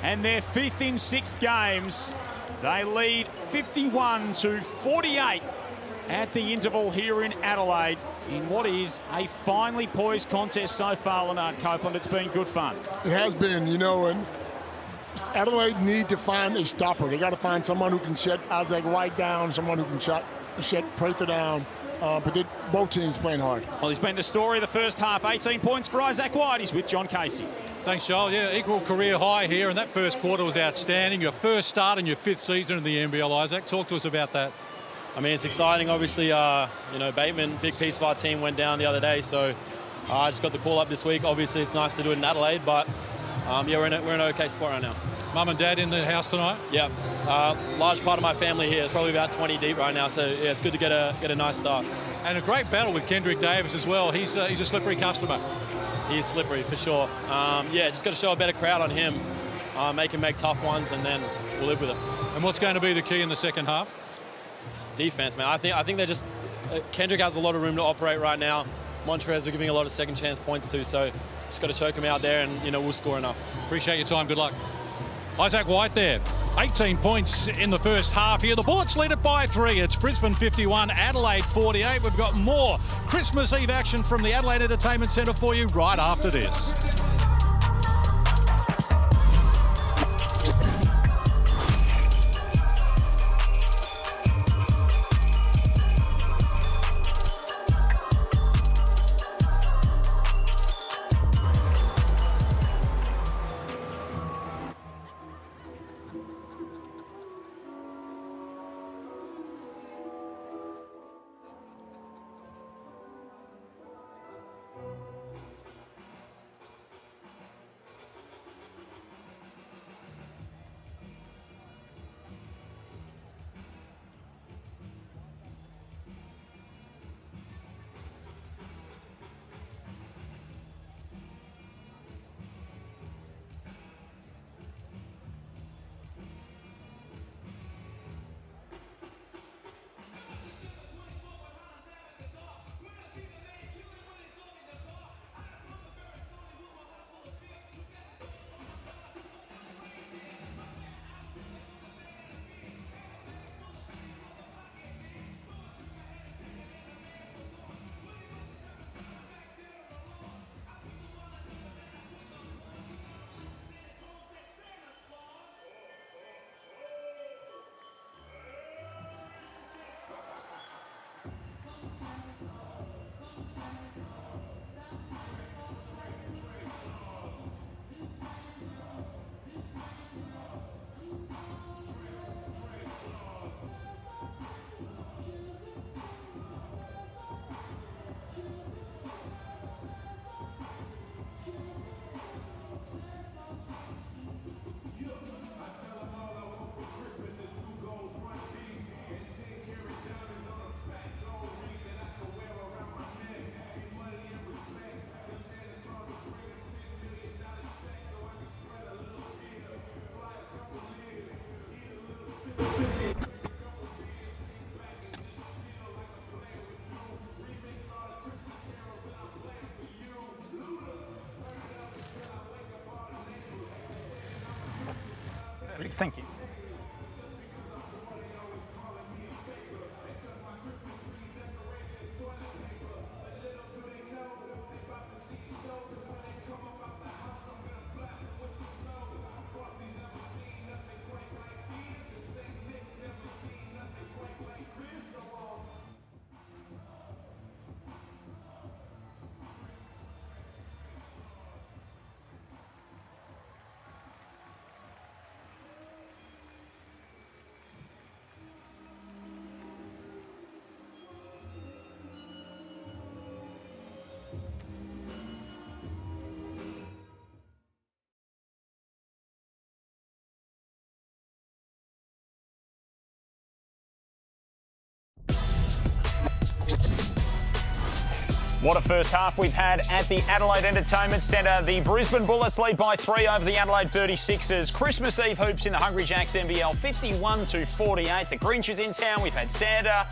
and their 5th in 6 games. They lead 51-48 at the interval here in Adelaide in what is a finely poised contest so far, Leonard Copeland. It's been good fun.
It has been, you know, and Adelaide need to find a stopper. They got to find someone who can shut Isaac White down, someone who can shut Prather down. But both teams playing hard.
Well, he's been the story of the first half. 18 points for Isaac White. He's with John Casey.
Thanks, Joel. Yeah, equal career high here, and that first quarter was outstanding. Your first start in your 5th season in the NBL, Isaac. Talk to us about that.
I mean, it's exciting. Obviously, you know, Bateman, big piece of our team, went down the other day, so I just got the call up this week. Obviously, it's nice to do it in Adelaide, but yeah, we're in an okay spot right now.
Mum and Dad in the house tonight?
Yeah, large part of my family here. It's probably about 20 deep right now, so yeah, it's good to get a nice start.
And a great battle with Kendrick Davis as well. He's a slippery customer.
He is slippery for sure. Yeah, just got to show a better crowd on him, make him make tough ones, and then we'll live with it.
And what's going to be the key in the second half?
Defense, man. I think they're just Kendrick has a lot of room to operate right now. Montrez, we're giving a lot of second chance points to, so just got to choke him out there and, we'll score enough.
Appreciate your time. Good luck. Isaac White there. 18 points in the first half here. The Bullets lead it by 3. It's Brisbane 51, Adelaide 48. We've got more Christmas Eve action from the Adelaide Entertainment Centre for you right after this.
Thank you.
What a first half we've had at the Adelaide Entertainment Centre. The Brisbane Bullets lead by 3 over the Adelaide 36ers. Christmas Eve hoops in the Hungry Jacks NBL 51-48. The Grinch is in town. We've had Santa.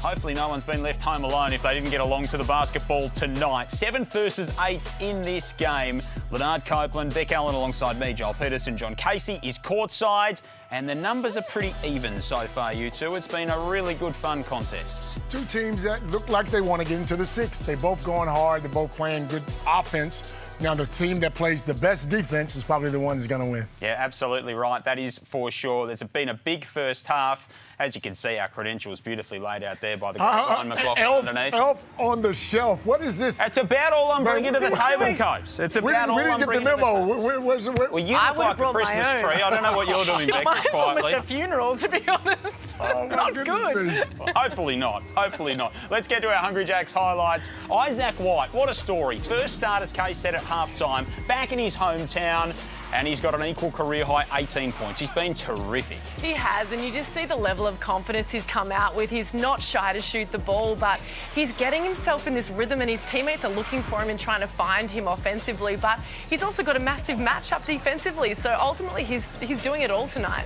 Hopefully no one's been left home alone if they didn't get along to the basketball tonight. 7th versus 8th in this game. Leonard Copeland, Beck Allen alongside me, Joel Peterson, John Casey is courtside. And the numbers are pretty even so far, you two. It's been a really good, fun contest.
Two teams that look like they want to get into the 6. They both going hard. They're both playing good offense. Now, the team that plays the best defense is probably the one that's going to win.
Yeah, absolutely right. That is for sure. There's been a big first half. As you can see, our credentials beautifully laid out there by the Ryan McLaughlin underneath.
Elf on the shelf. What is this?
That's about all I'm bringing to the table, Copes. It's about all I'm bringing to the table.
We didn't get the memo.
Well, you look like a Christmas tree. I don't know what you're doing, Beck,
Mine's
quietly.
almost a funeral, to be honest.
Oh,
Not good.
Hopefully not. Hopefully not. Let's get to our Hungry Jacks highlights. Isaac White, what a story. First starters case set at halftime, back in his hometown, and he's got an equal career high 18 points. He's been terrific.
He has, and you just see the level of confidence he's come out with. He's not shy to shoot the ball, but he's getting himself in this rhythm, and his teammates are looking for him and trying to find him offensively, but he's also got a massive matchup defensively, so ultimately he's doing it all tonight.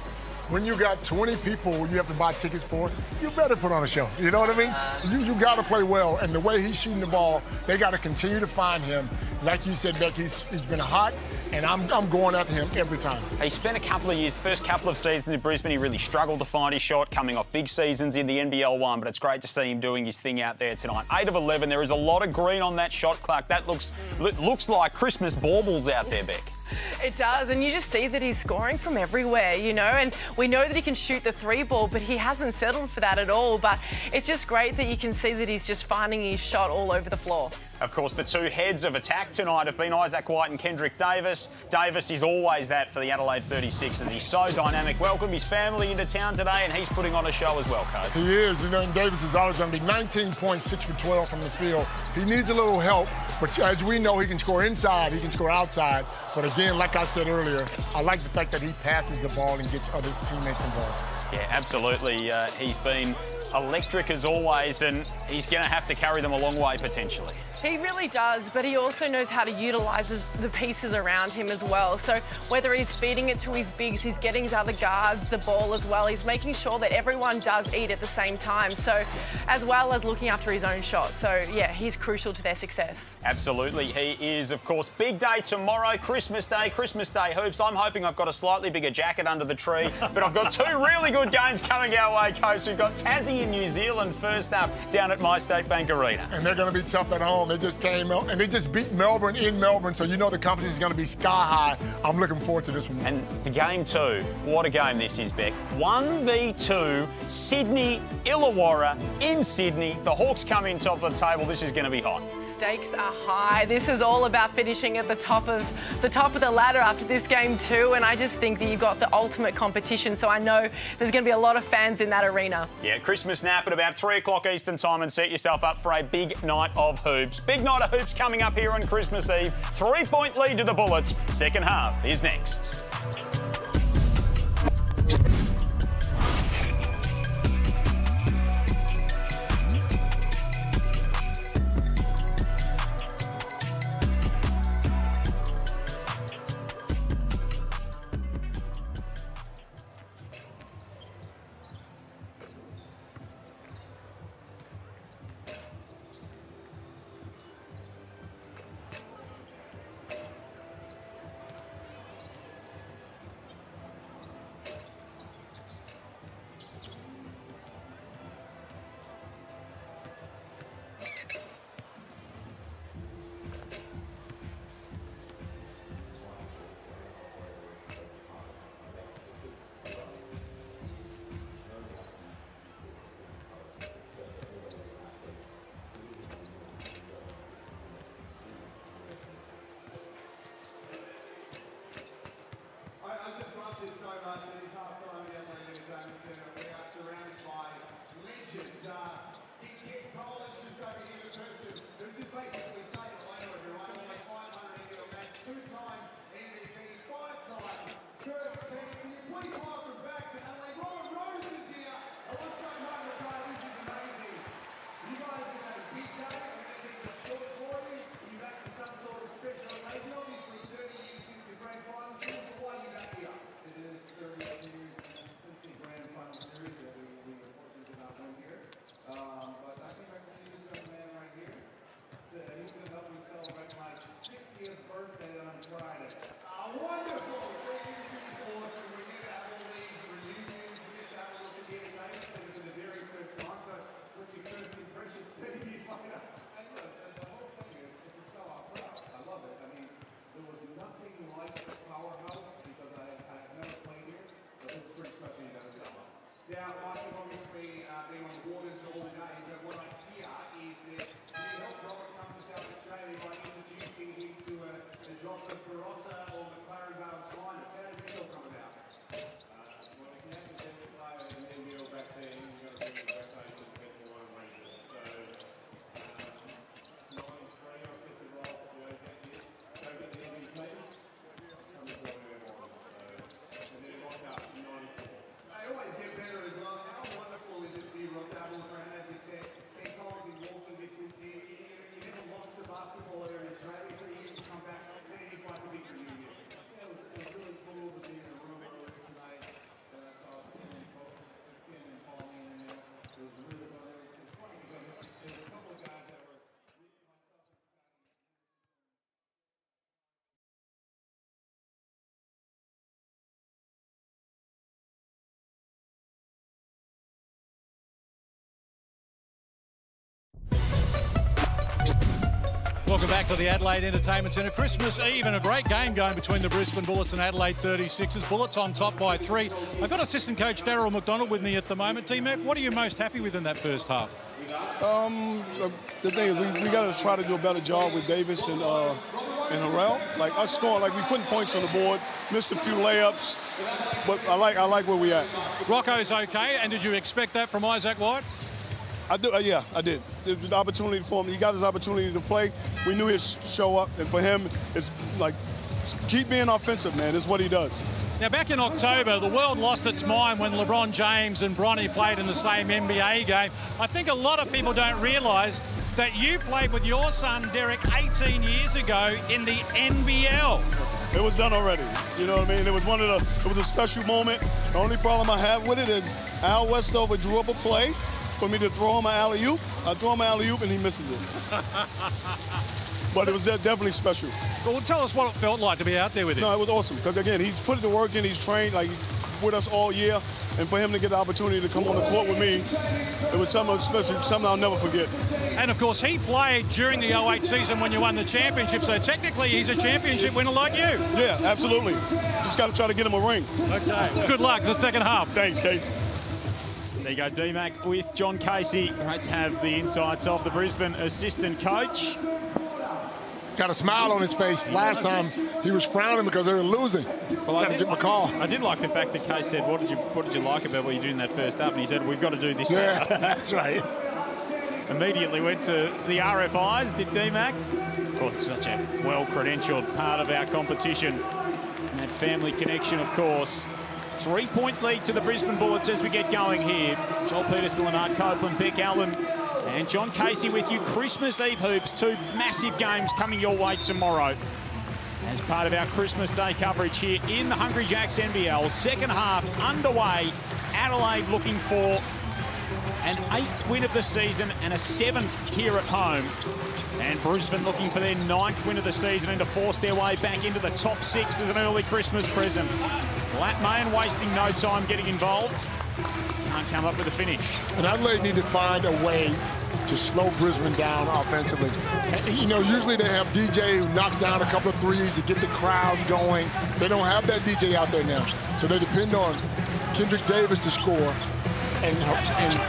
when you got 20 people you have to buy tickets for, you better put on a show. You know what I mean? You got to play well, and the way he's shooting the ball, they got to continue to find him. Like you said, Beck, he's been hot, and I'm going after him every time.
He spent a couple of years, the first couple of seasons in Brisbane, he really struggled to find his shot, coming off big seasons in the NBL one, but it's great to see him doing his thing out there tonight. 8 of 11, there is a lot of green on that shot clock. That looks like Christmas baubles out there, Beck.
It does, and you just see that he's scoring from everywhere, you know, and we know that he can shoot the 3-ball, but he hasn't settled for that at all. But it's just great that you can see that he's just finding his shot all over the floor.
Of course, the 2 heads of attack tonight have been Isaac White and Kendrick Davis. Davis is always that for the Adelaide 36ers. He's so dynamic. Welcome his family into town today, and he's putting on a show as well, Coach.
He is, you know, and Davis is always going to be 19 points, 6 for 12 from the field. He needs a little help, but as we know, he can score inside, he can score outside. But again, like I said earlier, I like the fact that he passes the ball and gets other teammates involved.
Yeah, absolutely. He's been electric as always, and he's going to have to carry them a long way potentially.
He really does, but he also knows how to utilise the pieces around him as well. So whether he's feeding it to his bigs, he's getting his other guards the ball as well. He's making sure that everyone does eat at the same time, so as well as looking after his own shot. So yeah, he's crucial to their success.
Absolutely, he is. Of course, big day tomorrow, Christmas Day hoops. I'm hoping I've got a slightly bigger jacket under the tree, but I've got 2 really good games coming our way, Coach. We've got Tassie in New Zealand first up down at My State Bank Arena.
And they're going to be tough at home. They just came out and they just beat Melbourne in Melbourne, so you know the competition is going to be sky high. I'm looking forward to this one.
And the game 2, what a game this is, Beck. 1v2, Sydney, Illawarra in Sydney. The Hawks come in top of the table. This is going to be hot.
Stakes are high. This is all about finishing at the top of the ladder after this game too, and I just think that you've got the ultimate competition, so I know there's going to be a lot of fans in that arena.
Yeah, Christmas nap at about 3 o'clock Eastern time and set yourself up for a big night of hoops. Big night of hoops coming up here on Christmas Eve. 3-point lead to the Bullets. Second half is next.
It is 32 grand final.
Welcome back to the Adelaide Entertainment Centre. Christmas Eve and a great game going between the Brisbane Bullets and Adelaide 36ers. Bullets on top by 3. I've got assistant coach Daryl McDonald with me at the moment. D-Mac, what are you most happy with in that first half?
The thing is, we got to try to do a better job with Davis and Harrell. Like us scoring, like we putting points on the board, missed a few layups, but I like where we at.
Rocco's okay, and did you expect that from Isaac White?
I do, yeah, I did. It was an opportunity for him. He got his opportunity to play. We knew he'd show up, and for him, it's like keep being offensive, man. It's what he does.
Now, back in October, the world lost its mind when LeBron James and Bronny played in the same NBA game. I think a lot of people don't realise that you played with your son, Derek, 18 years ago in the NBL.
It was done already. You know what I mean? It was a special moment. The only problem I have with it is Al Westover drew up a play for me to throw him an alley-oop. I throw him an alley-oop and he misses it. But it was definitely special.
Well, tell us what it felt like to be out there with him.
No, it was awesome. Because, again, he's put the work in. He's trained like with us all year. And for him to get the opportunity to come on the court with me, it was something special, something I'll never forget.
And, of course, he played during the 08 season when you won the championship. So, technically, he's a championship winner like you.
Yeah, absolutely. Just got to try to get him a ring.
Okay. Good luck in the second half.
Thanks, Casey.
There you go, D-Mac with John Casey. Great to have the insights of the Brisbane assistant coach.
Got a smile on his face. Last time he was frowning because they were losing.
Well, I did like the fact that Case said, what did you like about what you did in that first half? And he said, we've got to do this better.
Yeah, that's right.
Immediately went to the RFIs, did D-Mac. Of course, such a well-credentialed part of our competition. And that family connection, of course. 3-point lead to the Brisbane Bullets as we get going here. Joel Peterson, Leonard Copeland, Beck Allen, and John Casey with you. Christmas Eve hoops, 2 massive games coming your way tomorrow. As part of our Christmas Day coverage here in the Hungry Jacks NBL. Second half underway. Adelaide looking for an 8th win of the season and a 7th here at home. And Brisbane looking for their 9th win of the season and to force their way back into the top 6 as an early Christmas present. Latmayan wasting no time getting involved. Can't come up with a finish.
And Adelaide need to find a way to slow Brisbane down offensively. And, you know, usually they have DJ who knocks down a couple of threes to get the crowd going. They don't have that DJ out there now. So they depend on Kendrick Davis to score and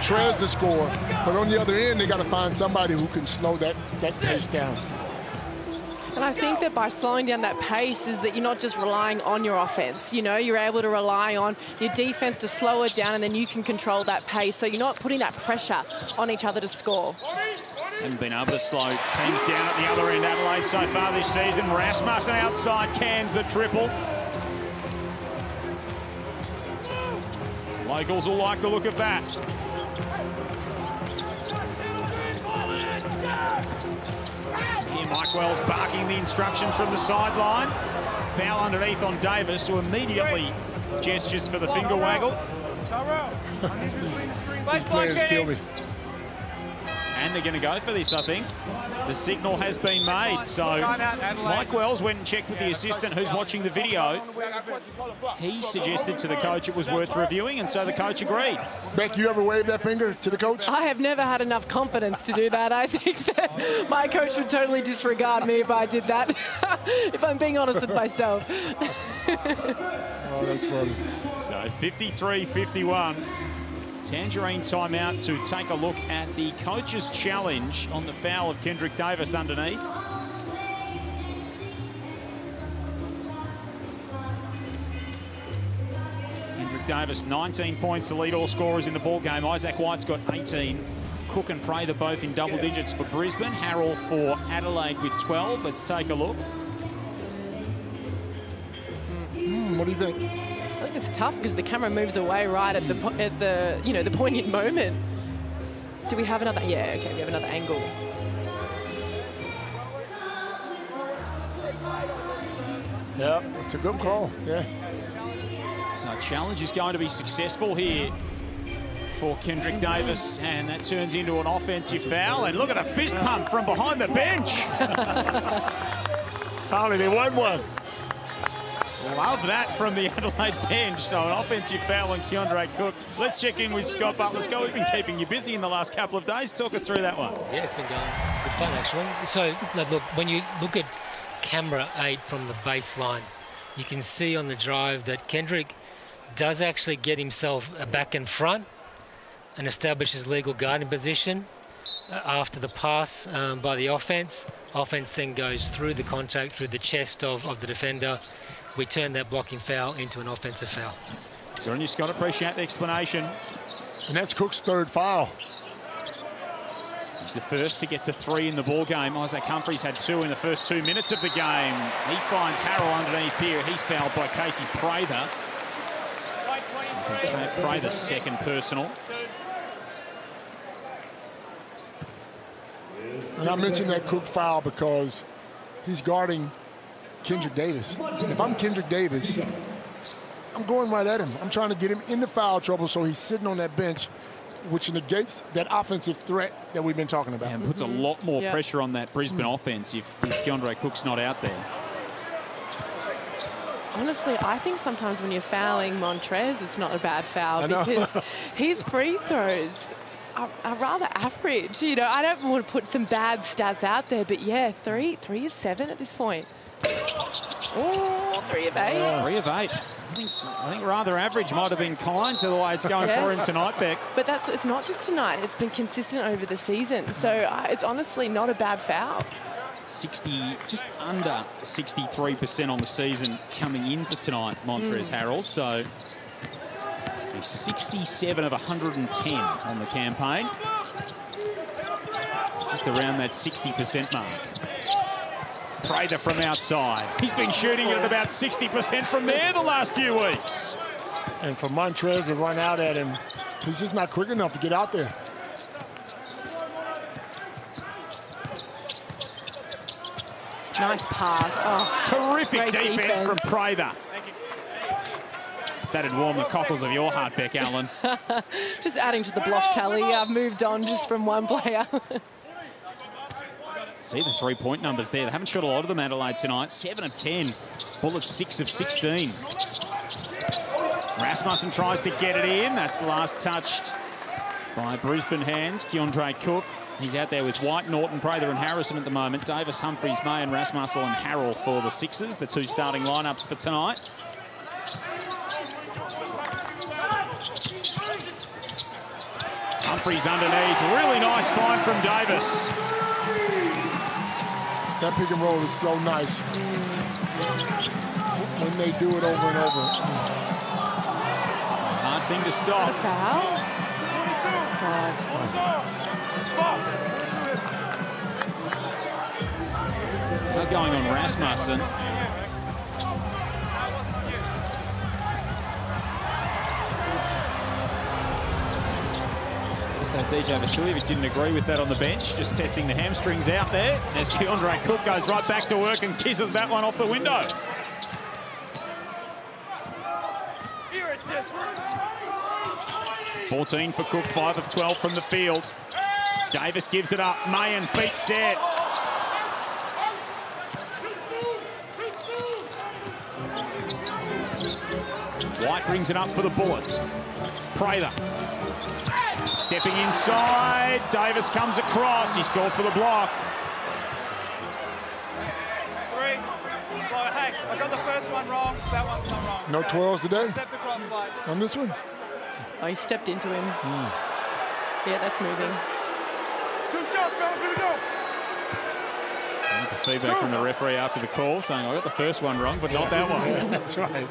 Trez to score. But on the other end, they got to find somebody who can slow that pace down.
And I think that by slowing down that pace is that you're not just relying on your offense. You know, you're able to rely on your defense to slow it down, and then you can control that pace. So you're not putting that pressure on each other to score.
Haven't been able to slow teams down at the other end. Adelaide so far this season. Rasmussen outside cans the triple. Locals will like the look of that. Here Mike Wells barking the instructions from the sideline. Foul underneath on Davis, who immediately gestures for the finger waggle.
These players kill me.
And they're going to go for this, I think. The signal has been made. So Mike Wells went and checked with the assistant who's watching the video. He suggested to the coach it was worth reviewing, and so the coach agreed.
Beck, you ever wave that finger to the coach?
I have never had enough confidence to do that. I think that my coach would totally disregard me if I did that, if I'm being honest with myself.
Oh, that's funny.
So 53-51. Tangerine timeout to take a look at the coach's challenge on the foul of Kendrick Davis underneath. Kendrick Davis, 19 points to lead all scorers in the ball game. Isaac White's got 18. Cook and Prather both in double digits for Brisbane. Harrell for Adelaide with 12. Let's take a look.
What do you think?
I think it's tough because the camera moves away right at the you know, the poignant moment. Do we have another? Yeah, okay, we have another angle.
Yeah, it's a good call. Yeah.
So challenge is going to be successful here for Kendrick Davis, and that turns into an offensive foul. And look at the fist pump from behind the bench.
Finally, they won one.
Love that from the Adelaide bench. So an offensive foul on Keondre Cook. Let's check in with Scott Butler. Scott, we've been keeping you busy in the last couple of days. Talk us through that one.
Yeah, it's been going good fun, actually. So, look, when you look at camera 8 from the baseline, you can see on the drive that Kendrick does actually get himself back in front and establishes legal guarding position after the pass by the offense. Offense then goes through the contact, through the chest of the defender. We turn that blocking foul into an offensive foul.
Good on you, Scott. Appreciate the explanation.
And that's Cook's third foul.
He's the first to get to 3 in the ball game. Isaac Humphries had 2 in the first 2 minutes of the game. He finds Harrell underneath here. He's fouled by Casey Prather. Prather's second personal.
And I mentioned that Cook foul because he's guarding Kendrick Davis. And if I'm Kendrick Davis, I'm going right at him. I'm trying to get him into foul trouble so he's sitting on that bench, which negates that offensive threat that we've been talking about.
And puts a lot more pressure on that Brisbane offense if Keondre Cook's not out there.
Honestly, I think sometimes when you're fouling Montrez, it's not a bad foul because his free throws are rather average. You know, I don't want to put some bad stats out there, but yeah, 3 of 7 at this point. Oh, 3 of 8.
3 of 8. I think rather average might have been kind to the way it's going for him tonight, Beck.
But it's not just tonight. It's been consistent over the season. So it's honestly not a bad foul.
60, just under 63% on the season coming into tonight, Montrezl Harrell. So he's 67 of 110 on the campaign. Just around that 60% mark. Prather from outside. He's been shooting it at about 60% from there the last few weeks.
And for Montrez to run out at him, he's just not quick enough to get out there.
Nice pass. Oh,
terrific defense from Prather. That'd warm the cockles of your heart, Beck Allen.
Just adding to the block tally. I've moved on just from one player.
See the 3-point numbers there. They haven't shot a lot of them, Adelaide, tonight. 7 of 10. Bullets 6 of 16. Rasmussen tries to get it in. That's last touched by Brisbane hands. Keondre Cook. He's out there with White, Norton, Prather and Harrison at the moment. Davis, Humphries, May and Rasmussen and Harrell for the Sixers, the 2 starting lineups for tonight. Humphries underneath. Really nice find from Davis.
That pick and roll is so nice when they do it over and over.
It's a hard thing to stop.
A foul? God.
Now going on Rasmussen. So DJ Vasiljevic didn't agree with that on the bench, just testing the hamstrings out there. As Keondre Cook goes right back to work and kisses that one off the window.
Here it is.
14 for Cook, 5 of 12 from the field. Davis gives it up, May and feet set. White brings it up for the Bullets. Prather. Stepping inside, Davis comes across. He's called for the block.
3. Hey, I got the first one wrong. That one's not wrong.
No 12s today
Step across, Blake.
on this one.
Oh, he stepped into him. Yeah, that's moving.
2 shots, fellas. Here we go.
The feedback from the referee after the call saying, I got the first one wrong, but not that one.
That's right.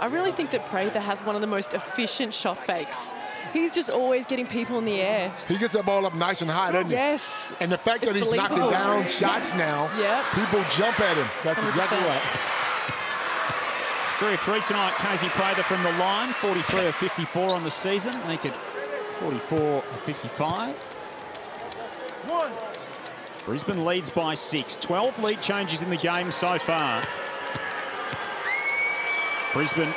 I really think that Prather has one of the most efficient shot fakes. He's just always getting people in the air.
He gets that ball up nice and high, doesn't he?
Yes.
And the fact that he's knocking down shots now, people jump at him. That's 100%. Exactly right.
3 of 3 tonight, Casey Prather from the line. 43 of 54 on the season. Make it 44 of 55.
1.
Brisbane leads by 6. 12 lead changes in the game so far. Brisbane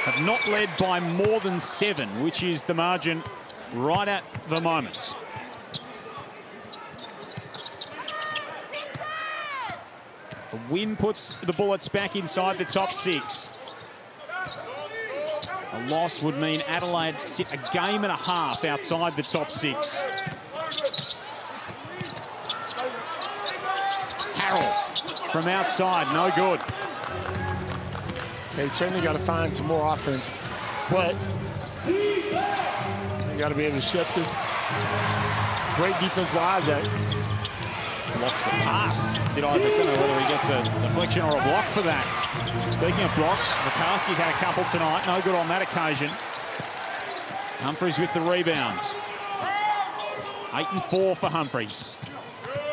have not led by more than 7, which is the margin right at the moment. The win puts the Bullets back inside the top 6. A loss would mean Adelaide sit a game and a half outside the top 6. Harrell from outside, no good.
They certainly got to find some more offense, but they got to be able to shut this. Great defense by Isaac.
Blocks the pass. Did Isaac, don't know whether he gets a deflection or a block for that. Speaking of blocks, Lukarski's had a couple tonight. No good on that occasion. Humphries with the rebounds. 8 and 4 for Humphries.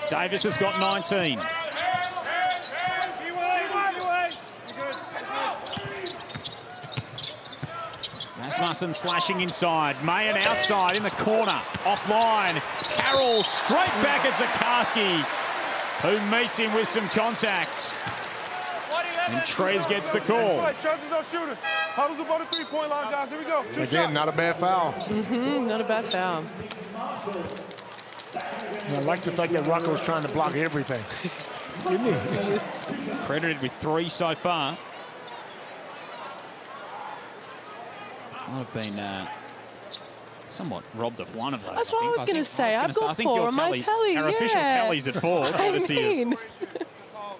Davis has got 19. Rasmussen slashing inside. Mayen outside in the corner. Offline. Carroll straight back at Zakarski, who meets him with some contact. And Trez gets the call.
Chances of shooting. Huddles above the three-point line, guys. Here we go.
Again, not a bad foul.
Not a bad foul.
I like the fact that Rocco was trying to block everything. Didn't he?
Credited with 3 so far. I've been somewhat robbed of one of those.
That's what I was going to say. I've got 4 on my tally.
Our official tally's at 4.
I mean.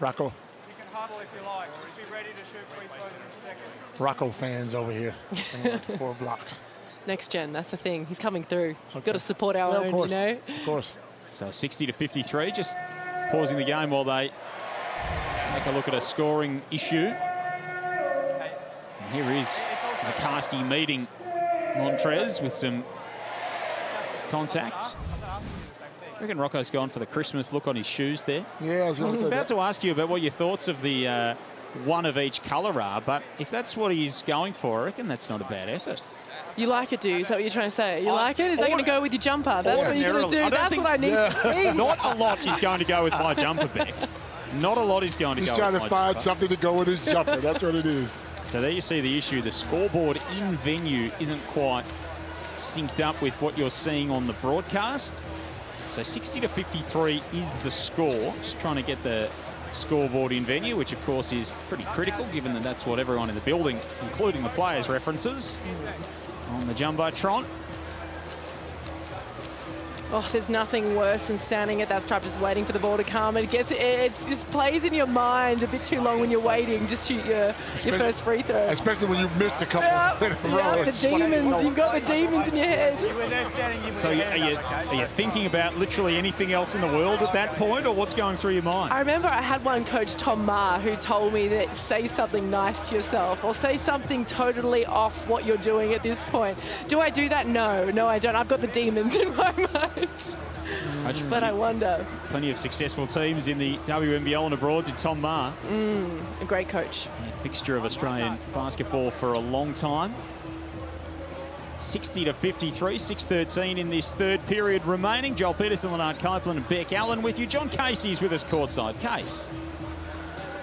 Rocco.
You can huddle if you like. Be ready to shoot free throws in a second.
Rocco fans over here. 4 blocks.
Next gen, that's the thing. He's coming through. Okay. Got to support our own, you know.
Of course.
So 60 to 53, just pausing the game while they take a look at a scoring issue. And here is Zakarski meeting Montrez with some contact. I reckon Rocco's gone for the Christmas look on his shoes there.
Yeah, I was going to say
about to ask you about what your thoughts of the one of each colour are, but if that's what he's going for, I reckon that's not a bad effort.
You like it, dude? Is that what you're trying to say? You like it? Is that going to go with your jumper? That's what you're going to do? That's what I need to see.
Not a lot is going to go with my jumper, Beck. Not a lot is going to go with my jumper.
He's trying to find something to go with his jumper. That's what it is.
So there you see the issue. The scoreboard in venue isn't quite synced up with what you're seeing on the broadcast. So 60 to 53 is the score. Just trying to get the scoreboard in venue, which of course is pretty critical given that that's what everyone in the building, including the players, references on the Jumbotron.
Oh, there's nothing worse than standing at that stripe just waiting for the ball to come. It just plays in your mind a bit too long when you're waiting to shoot your first free throw.
Especially when you missed a couple in a row.
The demons. You've got the demons in your head.
So are you thinking about literally anything else in the world at that point, or what's going through your mind?
I remember I had one coach, Tom Ma, who told me that say something nice to yourself or say something totally off what you're doing at this point. Do I do that? No, I don't. I've got the demons in my mind. But I wonder.
Plenty of successful teams in the WNBL and abroad. Did Tom Ma.
A great coach.
A fixture of Australian basketball for a long time. 60 to 53, 6:13 in this third period remaining. Joel Peterson, Leonard Copeland and Beck Allen with you. John Casey's with us courtside. Case.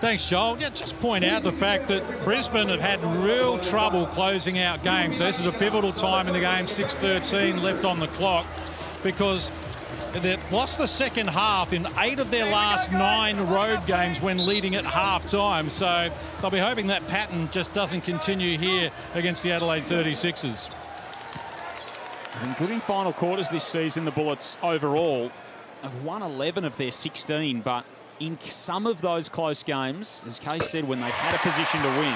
Thanks, Joel. Yeah, just point out the fact that Brisbane have had real trouble closing out games. So this is a pivotal time in the game, 6:13 left on the clock, because they've lost the second half in 8 of their last 9 road games when leading at half-time. So they'll be hoping that pattern just doesn't continue here against the Adelaide 36ers.
Been good in final quarters this season, the Bullets overall have won 11 of their 16, but in some of those close games, as Case said, when they've had a position to win,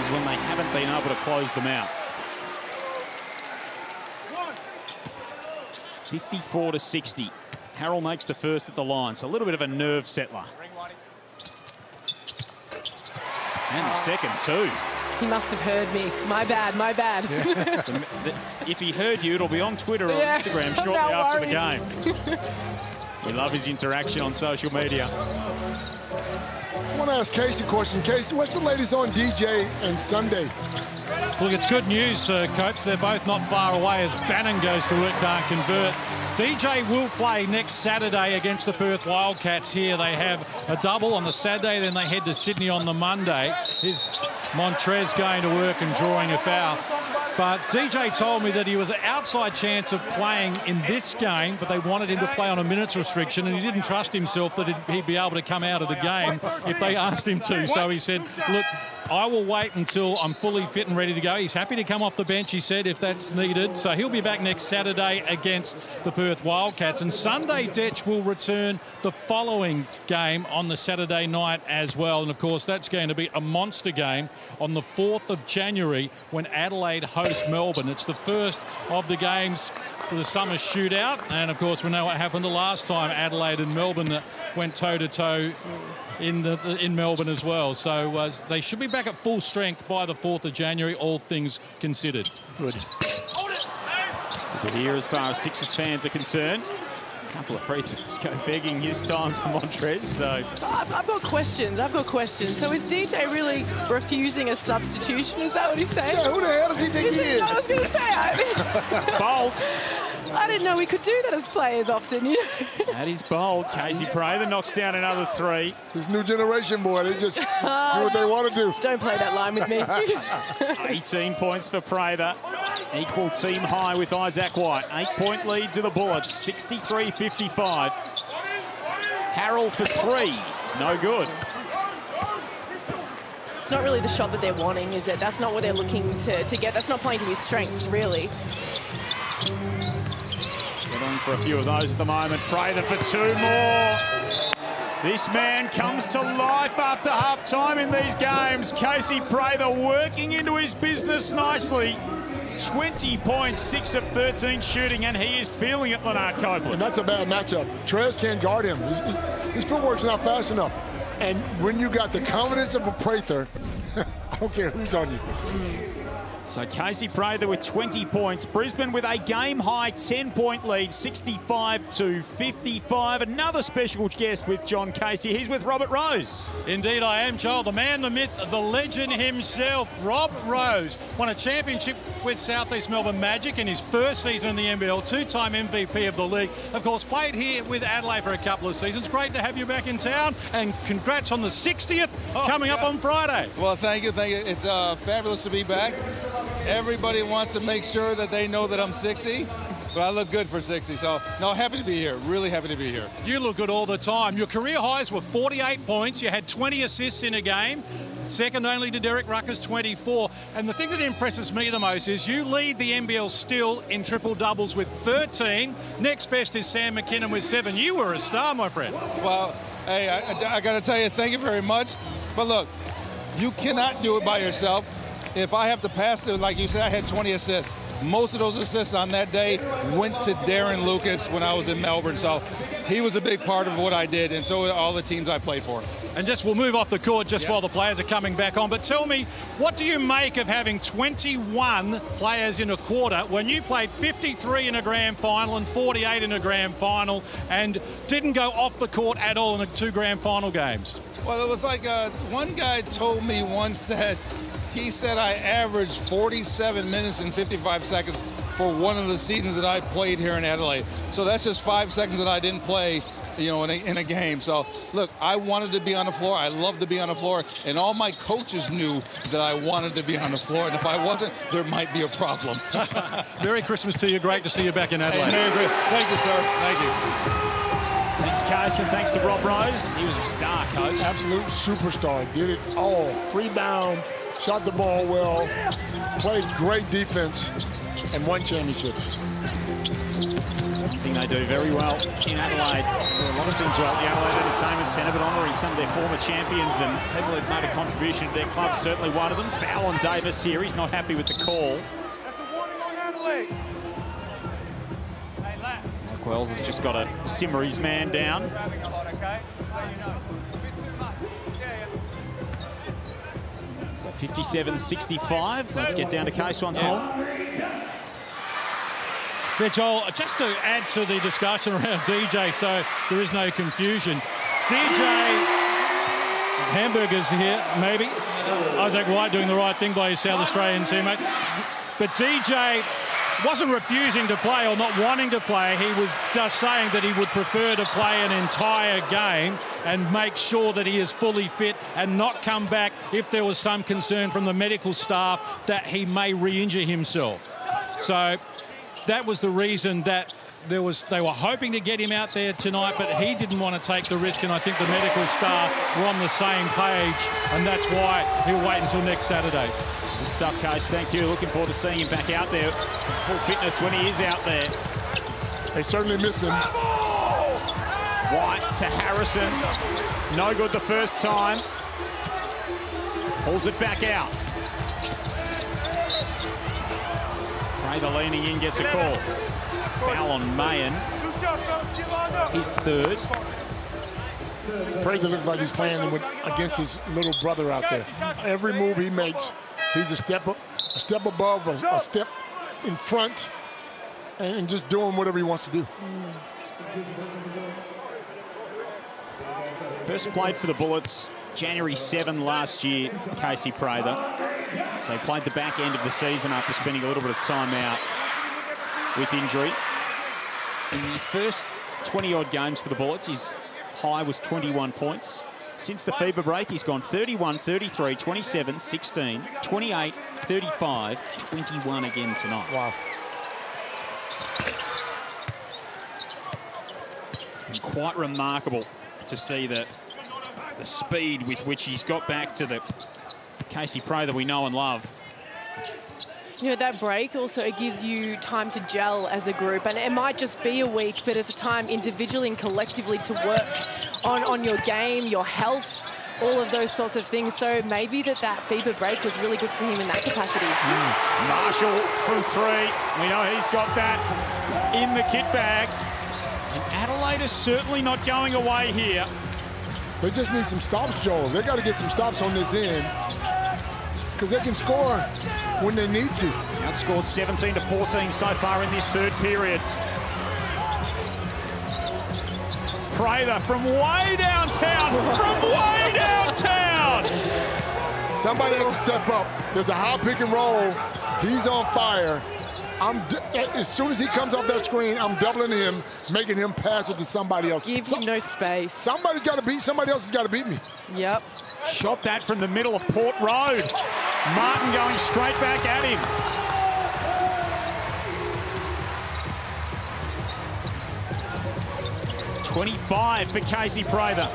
is when they haven't been able to close them out. 54 to 60. Harrell makes the first at the line, so a little bit of a nerve settler. And the second too.
He must have heard me. My bad.
Yeah. If he heard you, it'll be on Twitter or Instagram shortly after the game. We love his interaction on social media.
I want to ask Casey a question. Casey, what's the latest on DJ and Sunday?
Look, it's good news, Copes. They're both not far away as Bannon goes to work, can't convert. DJ will play next Saturday against the Perth Wildcats here. They have a double on the Saturday, then they head to Sydney on the Monday. Is Montrez going to work and drawing a foul? But DJ told me that he was an outside chance of playing in this game, but they wanted him to play on a minutes restriction, and he didn't trust himself that he'd be able to come out of the game if they asked him to. So he said, look, I will wait until I'm fully fit and ready to go. He's happy to come off the bench, he said, if that's needed. So he'll be back next Saturday against the Perth Wildcats. And Sunday, Detch will return the following game on the Saturday night as well. And, of course, that's going to be a monster game on the 4th of January when Adelaide hosts Melbourne. It's the first of the games for the summer shootout. And, of course, we know what happened the last time Adelaide and Melbourne went toe-to-toe in Melbourne as well. So they should be back at full strength by the 4th of January, all things considered.
Good. Good here as far as Sixers fans are concerned. A couple of free throws go begging this time for Montrez. So
I've got questions. So is DJ really refusing a substitution? Is that what he's saying?
Yeah, who the hell does he think he is?
I was going to say,
it's bold.
I didn't know we could do that as players often. You know?
That is bold. Casey Prather knocks down another 3.
This new generation, boy, they just do what they want to do.
Don't play that line with me.
18 points for Prather. Equal team high with Isaac White. 8-point lead to the Bullets, 63-55. Harrell for 3, no good.
It's not really the shot that they're wanting, is it? That's not what they're looking to get. That's not playing to his strengths, really.
Settling for a few of those at the moment. Prather for 2 more. This man comes to life after half-time in these games. Casey Prather working into his business nicely. 20 points, 6 of 13 shooting, and he is feeling it, Leonard Copeland.
And that's a bad matchup. Trez can't guard him. His footwork's not fast enough. And when you got the confidence of a Prather, I don't care who's on you.
So Casey Prather with 20 points. Brisbane with a game-high 10-point lead, 65-55. Another special guest with John Casey. He's with Robert Rose.
Indeed I am, Joel. The man, the myth, the legend himself, Rob Rose. Won a championship with South East Melbourne Magic in his first season in the NBL. 2-time MVP of the league. Of course, played here with Adelaide for a couple of seasons. Great to have you back in town. And congrats on the 60th coming up on Friday.
Well, thank you. It's fabulous to be back. Everybody wants to make sure that they know that I'm 60, but I look good for 60. So, no, happy to be here. Really happy to be here.
You look good all the time. Your career highs were 48 points. You had 20 assists in a game. Second only to Derek Rucker's 24. And the thing that impresses me the most is you lead the NBL still in triple doubles with 13. Next best is Sam McKinnon with 7. You were a star, my friend.
Well, hey, I got to tell you, thank you very much. But look, you cannot do it by yourself. If I have to pass it, like you said, I had 20 assists. Most of those assists on that day went to Darren Lucas when I was in Melbourne. So he was a big part of what I did, and so are all the teams I played for.
And we'll move off the court just while the players are coming back on. But tell me, what do you make of having 21 players in a quarter when you played 53 in a grand final and 48 in a grand final and didn't go off the court at all in the 2 grand final games?
Well, it was like one guy told me once that he said I averaged 47 minutes and 55 seconds for one of the seasons that I played here in Adelaide. So that's just 5 seconds that I didn't play, in a game. So, look, I wanted to be on the floor. I loved to be on the floor. And all my coaches knew that I wanted to be on the floor. And if I wasn't, there might be a problem.
Merry Christmas to you. Great to see you back in Adelaide.
Hey, thank you, sir. Thank you.
Thanks, Carson. Thanks to Rob Rose. He was a star, coach.
Absolute superstar. Did it all. Rebound, shot the ball well, played great defense, and won championships.
I think they do very well in Adelaide. A lot of things well at the Adelaide Entertainment Centre, but honouring some of their former champions and people who've made a contribution to their club, certainly one of them. Foul on Davis here. He's not happy with the call.
That's a warning on Adelaide.
Mike Wells has just got to simmer his man down. So 57-65. Let's get down to Case once more.
Yeah, Joel, just to add to the discussion around DJ so there is no confusion. DJ, hamburgers here, maybe. Isaac White doing the right thing by his South Australian teammate. But DJ wasn't refusing to play or not wanting to play. He was just saying that he would prefer to play an entire game and make sure that he is fully fit and not come back if there was some concern from the medical staff that he may re-injure himself. So that was the reason that they were hoping to get him out there tonight, but he didn't want to take the risk, and I think the medical staff were on the same page, and that's why he'll wait until next Saturday.
Good stuff, Coach. Thank you. Looking forward to seeing him back out there, full fitness when he is out there.
They certainly miss him.
White to Harrison. No good the first time. Pulls it back out. Prather leaning in, gets a call. Foul on Mayen. His third.
Prather looks like he's playing against his little brother out there. Every move he makes, he's a step above, a step in front, and just doing whatever he wants to do.
First played for the Bullets January 7 last year, Casey Prather. So he played the back end of the season after spending a little bit of time out with injury. In his first 20-odd games for the Bullets, his high was 21 points. Since the FIBA break, he's gone 31, 33, 27, 16, 28, 35, 21 again tonight.
Wow.
And quite remarkable to see the speed with which he's got back to the Casey Prather we know and love.
You know, that break also, it gives you time to gel as a group, and it might just be a week, but it's a time individually and collectively to work on your game, your health, all of those sorts of things. So maybe that FIBA break was really good for him in that capacity.
Marshall from three. We know he's got that in the kit bag. And Adelaide is certainly not going away here.
They just need some stops, Joel. They got to get some stops on this end because they can score when they need to.
Outscored 17-14 so far in this third period. Prather from way downtown,
Somebody has to step up. There's a high pick and roll. He's on fire. As soon as he comes off that screen, I'm doubling him, making him pass it to somebody else.
Give him no space.
Somebody else has got to beat me.
Yep.
Shot that from the middle of Port Road. Martin going straight back at him. .25 for Casey Prather.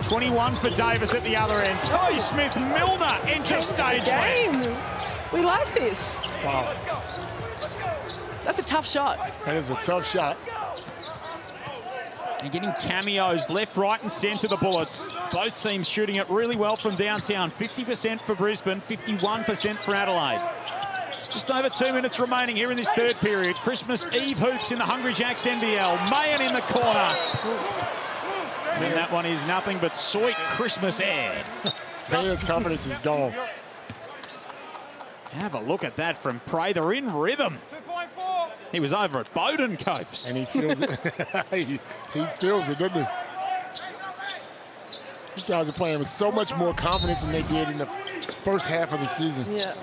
21 for Davis at the other end. Toe Smith-Milner enters stage left.
We like this.
Wow.
That's a tough shot.
That is a tough shot.
And getting cameos left, right and centre, the Bullets. Both teams shooting it really well from downtown. 50% for Brisbane, 51% for Adelaide. Just over 2 minutes remaining here in this third period. Christmas Eve hoops in the Hungry Jacks NBL. Mayen in the corner. And that one is nothing but sweet Christmas air.
Mayen's confidence is gone.
Have a look at that from Prather in rhythm. He was over at Bowden Copes.
And he feels it. he feels it, doesn't he? These guys are playing with so much more confidence than they did in the first half of the season.
Yeah.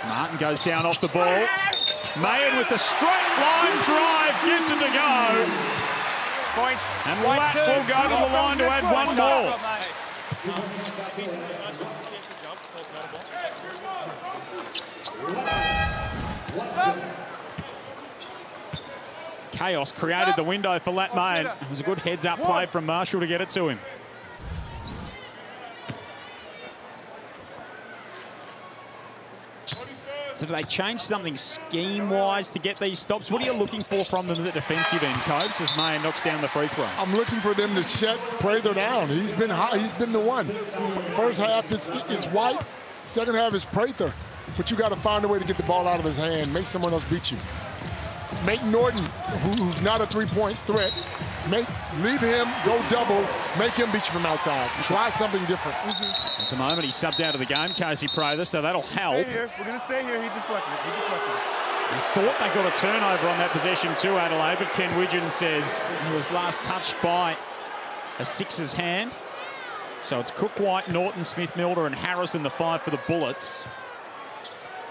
Martin goes down off the ball. Mayen with the straight line drive gets it to go.
Point.
And Lat will go to the line to add one more. Chaos created the window for Lat Mayen. It was a good heads-up play from Marshall to get it to him. So do they change something scheme-wise to get these stops? What are you looking for from them at the defensive end, Copes, as Mayen knocks down the free throw?
I'm looking for them to shut Prather down. He's been high. He's been the one. First half, it's White. Second half is Prather. But you got to find a way to get the ball out of his hand. Make someone else beat you. Make Norton, who's not a three-point threat, leave him, go double, make him beat you from outside. Try something different.
At the moment, he's subbed out of the game, Casey Prather, so that'll help.
We're going to stay here. He deflected it.
They thought they got a turnover on that possession too, Adelaide, but Ken Widgeon says he was last touched by a Sixers hand. So it's Cook, White, Norton, Smith-Milner and Harrison, the five for the Bullets.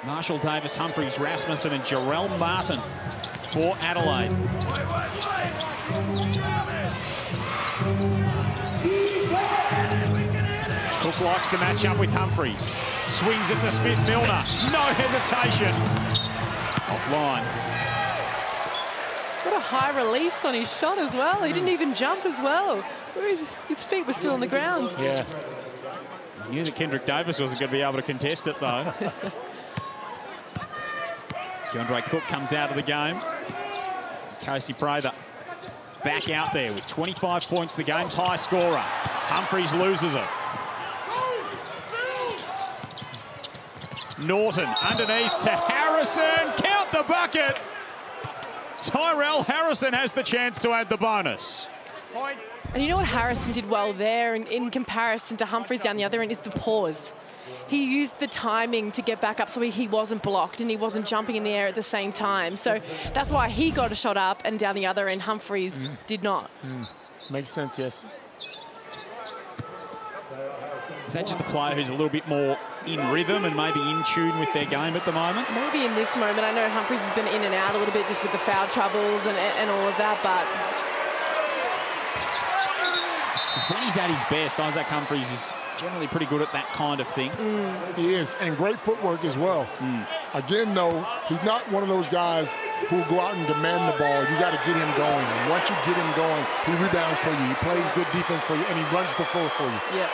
Marshall, Davis, Humphries, Rasmussen and Jarrell Martin for Adelaide. Cook likes the matchup with Humphries. Swings it to Smith-Milner. No hesitation. Offline.
What a high release on his shot as well. He didn't even jump as well. His feet were still on the ground.
Yeah. I knew that Kendrick Davis wasn't going to be able to contest it, though. DeAndre Cook comes out of the game. Casey Prather back out there with 25 points, the game's high scorer. Humphries loses it. Norton underneath to Harrison. Count the bucket. Tyrell Harrison has the chance to add the bonus.
And you know what Harrison did well there in comparison to Humphries down the other end is the pause. He used the timing to get back up so he wasn't blocked and he wasn't jumping in the air at the same time. So that's why he got a shot up and down the other end Humphries did not.
Makes sense, yes.
Is that just a player who's a little bit more in rhythm and maybe in tune with their game at the moment?
Maybe in this moment. I know Humphries has been in and out a little bit just with the foul troubles and all of that, but...
When he's at his best, Isaac Humphries is generally pretty good at that kind of thing.
He is, and great footwork as well. Again, though, he's not one of those guys who will go out and demand the ball. You got to get him going. And once you get him going, he rebounds for you. He plays good defense for you, and he runs the floor for you.
Yeah.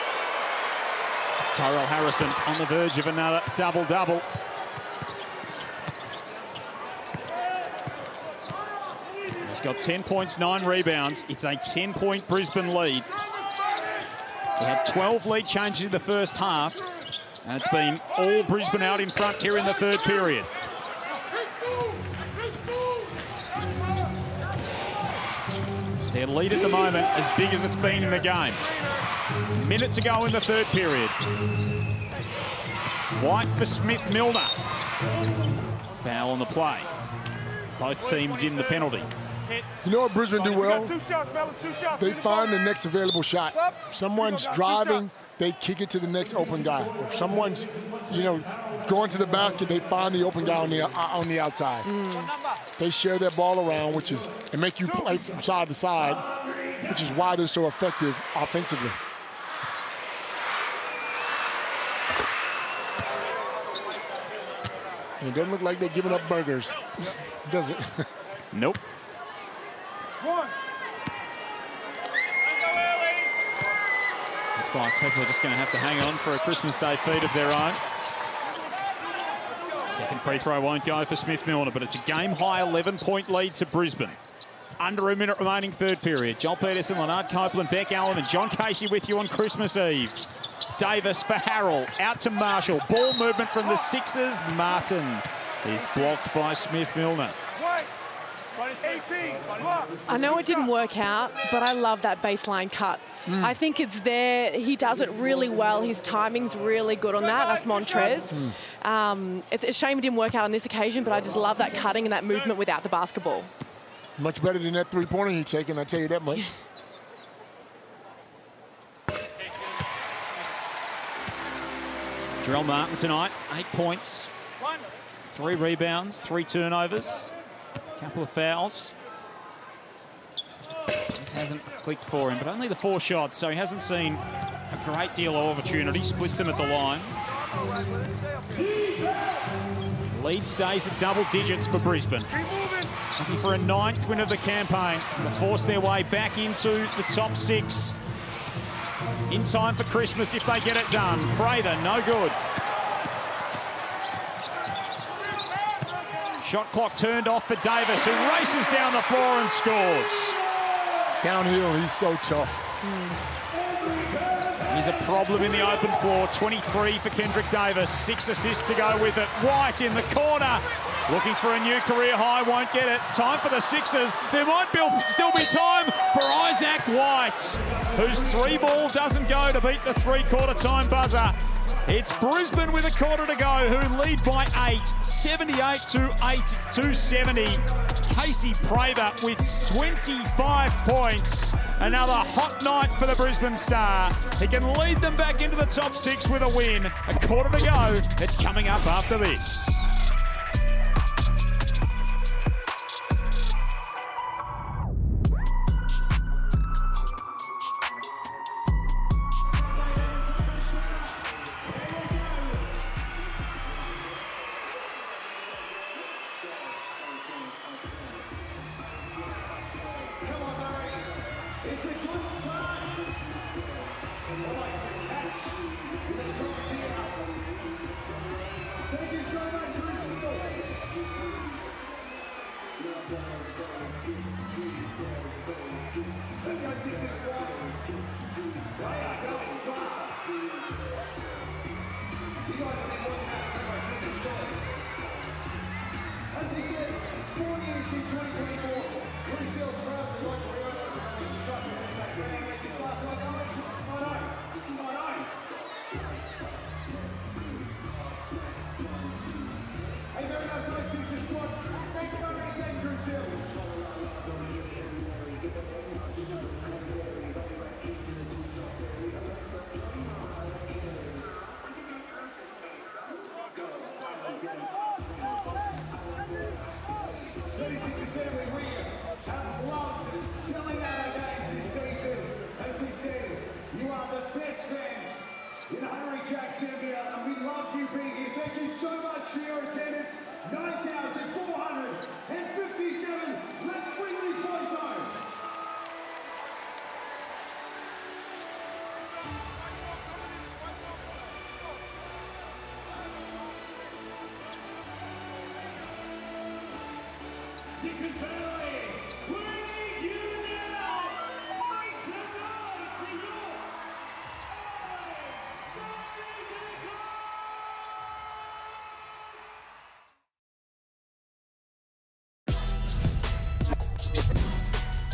Tyrell Harrison on the verge of another double-double. He's got 10 points, 9 rebounds. It's a 10-point Brisbane lead. He had 12 lead changes in the first half. And it's been all Brisbane out in front here in the third period. Their lead at the moment as big as it's been in the game. Minute to go in the third period. White for Smith-Milner. Foul on the play. Both teams in the penalty.
You know what Brisbane do well? They find the next available shot. If someone's driving, they kick it to the next open guy. If someone's, going to the basket, they find the open guy on the outside. They share that ball around, and make you play from side to side, which is why they're so effective offensively. And it doesn't look like they're giving up burgers, does it?
Nope. Looks like people are just going to have to hang on for a Christmas Day feed of their own. Second free throw won't go for Smith-Milner, but it's a game-high 11-point lead to Brisbane. Under a minute remaining third period. Joel Peterson, Leonard Copeland, Beck Allen and John Casey with you on Christmas Eve. Davis for Harrell, out to Marshall. Ball movement from the Sixers. Martin is blocked by Smith-Milner.
I know it didn't work out, but I love that baseline cut. I think it's there. He does it really well. His timing's really good on that. That's Montrez. It's a shame it didn't work out on this occasion, but I just love that cutting and that movement without the basketball.
Much better than that three-pointer he's taking, I tell you that much.
Jarrell Martin tonight, 8 points, 3 rebounds, 3 turnovers, a couple of fouls. Just hasn't clicked for him, but only the 4 shots, so he hasn't seen a great deal of opportunity. Splits him at the line. Lead stays at double digits for Brisbane. Looking for a 9th win of the campaign to force their way back into the top 6. In time for Christmas if they get it done. Prather, no good. Shot clock turned off for Davis, who races down the floor and scores.
Downhill, he's so tough.
He's a problem in the open floor. 23 for Kendrick Davis. 6 assists to go with it. White in the corner. Looking for a new career high, won't get it. Time for the Sixers. There might still be time for Isaac White, whose 3 ball doesn't go to beat the 3/4 time buzzer. It's Brisbane with a quarter to go, who lead by 8, 78 to 70. Casey Prather with 25 points. Another hot night for the Brisbane Star. He can lead them back into the top 6 with a win. A quarter to go. It's coming up after this.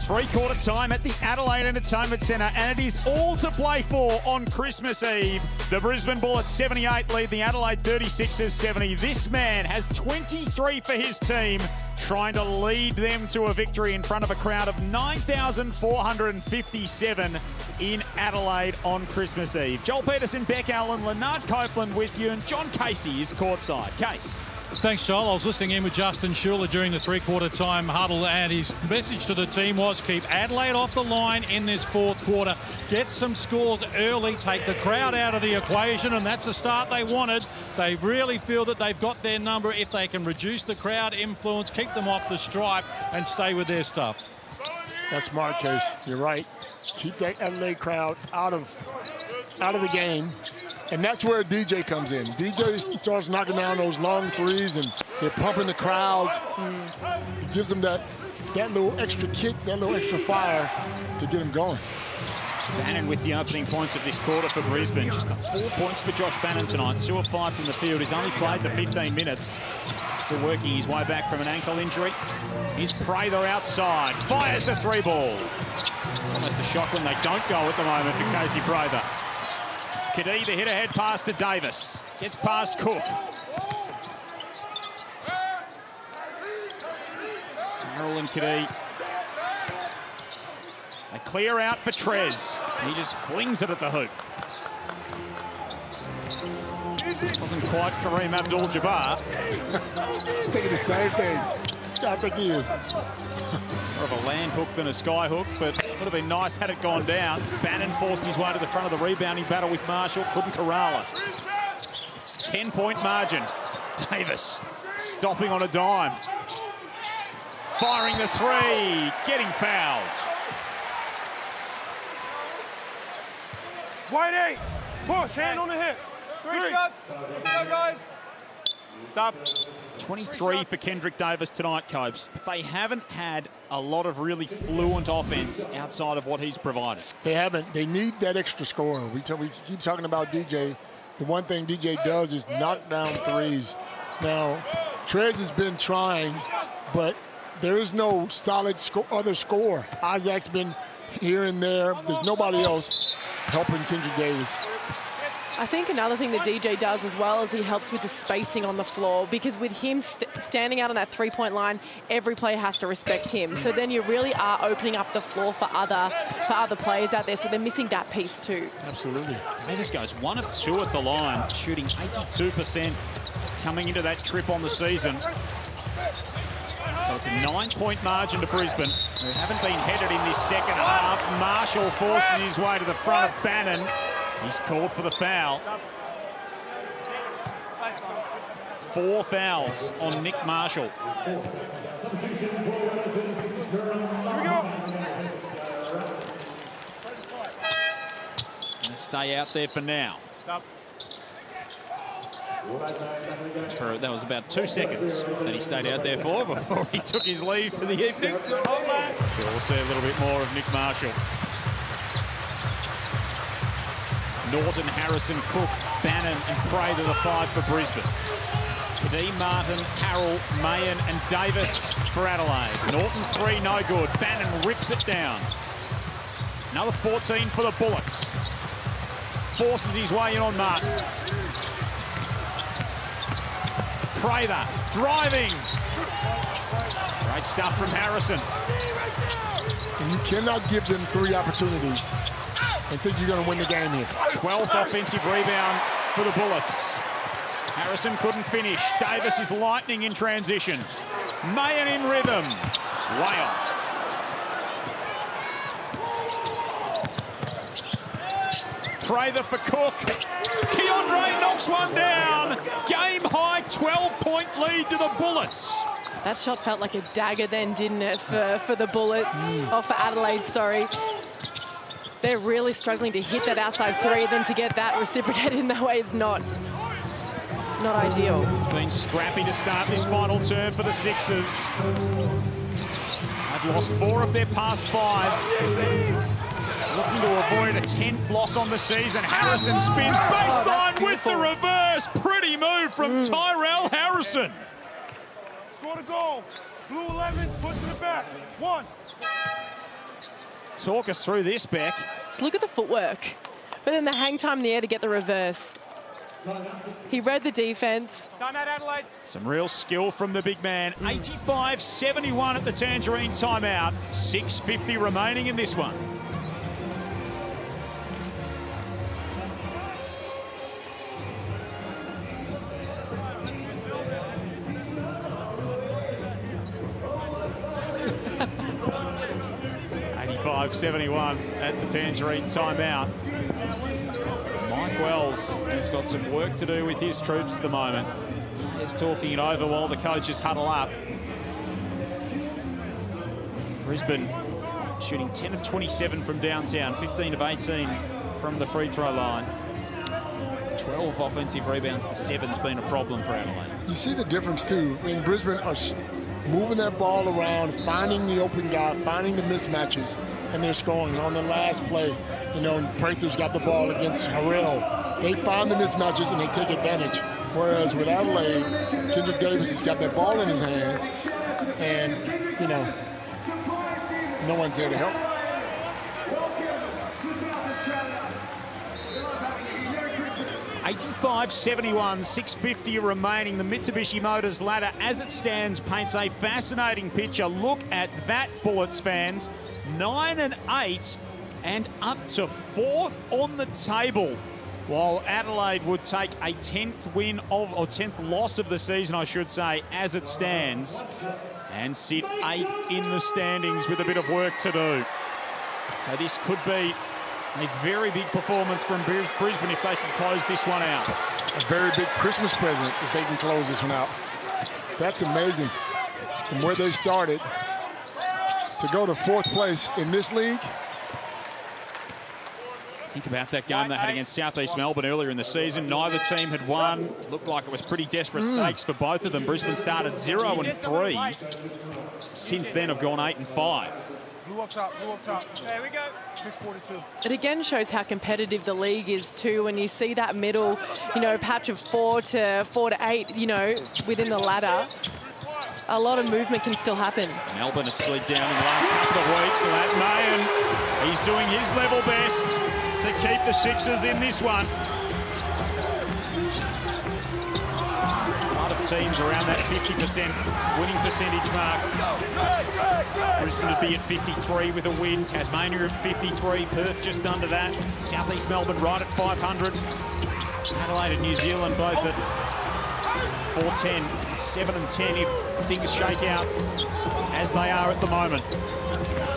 Three-quarter time at the Adelaide Entertainment Centre, and it is all to play for on Christmas Eve. The Brisbane Bullets 78 lead the Adelaide 36ers 70. This man has 23 for his team, trying to lead them to a victory in front of a crowd of 9,457 in Adelaide on Christmas Eve. Joel Peterson, Beck Allen, Leonard Copeland with you, and John Casey is courtside. Case.
Thanks, Joel. I was listening in with Justin Schuller during the three-quarter time huddle, and his message to the team was keep Adelaide off the line in this fourth quarter. Get some scores early, take the crowd out of the equation, and that's the start they wanted. They really feel that they've got their number if they can reduce the crowd influence, keep them off the stripe, and stay with their stuff.
That's smart, Case. You're right. Keep that Adelaide crowd out of the game. And that's where DJ comes in. DJ starts knocking down those long threes, and they're pumping the crowds. He gives them that little extra kick, that little extra fire to get them going.
Bannon with the opening points of this quarter for Brisbane. Just the 4 points for Josh Bannon tonight. 2 of 5 from the field. He's only played the 15 minutes. Still working his way back from an ankle injury. Here's Prather outside. Fires the three ball. It's almost a shock when they don't go at the moment for Casey Prather. Kadee, the hit-ahead pass to Davis. Gets past Cook. Carroll and Kadee. They clear out for Trez. He just flings it at the hoop. Wasn't quite Kareem Abdul-Jabbar.
He's thinking the same thing. Scott McGee.
More of a land hook than a sky hook, but it would have been nice had it gone down. Bannon forced his way to the front of the rebounding battle with Marshall. Couldn't corral it. 10-point margin. Davis stopping on a dime. Firing the three. Getting fouled.
Wide 8. Push. Hand on the hip. Three shots. Let's go, guys. Stop.
23 for Kendrick Davis tonight, Copes. But they haven't had a lot of really fluent offense outside of what he's provided.
They haven't. They need that extra scorer. We keep talking about DJ. The one thing DJ does is knock down threes. Now, Trez has been trying, but there is no solid other scorer. Isaac's been here and there. There's nobody else helping Kendrick Davis.
I think another thing that DJ does as well is he helps with the spacing on the floor, because with him standing out on that three-point line, every player has to respect him. So then you really are opening up the floor for other players out there. So they're missing that piece too.
Absolutely. Davis goes 1 of 2 at the line, shooting 82% coming into that trip on the season. So it's a 9-point margin to Brisbane, who haven't been headed in this second half. Marshall forces his way to the front of Bannon. He's called for the foul. 4 fouls on Nick Marshall. Gonna stay out there for now. That was about 2 seconds that he stayed out there for before he took his leave for the evening. We'll see a little bit more of Nick Marshall. Norton, Harrison, Cook, Bannon and Prather the 5 for Brisbane. Kadeem, Martin, Carroll, Mayen and Davis for Adelaide. Norton's 3 no good. Bannon rips it down. Another 14 for the Bullets. Forces his way in on Martin. Prather driving. Great stuff from Harrison.
And you cannot give them 3 opportunities and think you're going to win the game here.
12th offensive rebound for the Bullets. Harrison couldn't finish. Davis is lightning in transition. Mayen in rhythm. Way off. Prather for Cook. Keandre knocks one down. Game high 12-point lead to the Bullets.
That shot felt like a dagger then, didn't it, for the Bullets? Or for Adelaide, sorry. They're really struggling to hit that outside 3, then to get that reciprocated in that way is not ideal.
It's been scrappy to start this final term for the Sixers. They've lost 4 of their past 5. Looking to avoid a 10th loss on the season. Harrison spins baseline with the reverse. Pretty move from Tyrell Harrison.
Score the goal. Blue 11, push to the back. 1.
Talk us through this, Beck.
Just look at the footwork. But then the hang time in the air to get the reverse. He read the defense.
Timeout, Adelaide.
Some real skill from the big man. 85-71 at the Tangerine timeout. 6:50 remaining in this one. .71 at the Tangerine timeout. Mike Wells has got some work to do with his troops at the moment. He's talking it over while the coaches huddle up. Brisbane shooting 10 of 27 from downtown, 15 of 18 from the free throw line. 12 offensive rebounds to 7 has been a problem for Adelaide.
You see the difference too. When Brisbane are moving that ball around, finding the open guy, finding the mismatches, and they're scoring. On the last play, you know, Prather's got the ball against Harrell. They find the mismatches and they take advantage. Whereas with Adelaide, Kendrick Davis has got that ball in his hands, and, you know, no one's there to help.
.85-71, 6:50 remaining. The Mitsubishi Motors ladder, as it stands, paints a fascinating picture. Look at that, Bullets fans. 9 and 8, and up to 4th on the table. While Adelaide would take a 10th loss of the season, I should say, as it stands, and sit 8th in the standings with a bit of work to do. So this could be a very big performance from Brisbane if they can close this one out.
A very big Christmas present if they can close this one out. That's amazing. From where they started to go to 4th place in this league.
Think about that game they had against South East Melbourne earlier in the season. Neither team had won. Looked like it was pretty desperate stakes for both of them. Brisbane started 0 and 3. Since then have gone 8 and 5.
Blue up top, blue up top. There we go. 6:42.
It again shows how competitive the league is too, when you see that middle, you know, patch of 4 to 8, you know, within the ladder. A lot of movement can still happen.
Melbourne has slid down in the last couple of weeks. That Mayen, he's doing his level best to keep the Sixers in this one. teams around that 50% winning percentage mark. Brisbane would be at 53 with a win. Tasmania at 53. Perth just under that. Southeast Melbourne right at 500. Adelaide and New Zealand both at 410. It's 7 and 10 if things shake out as they are at the moment.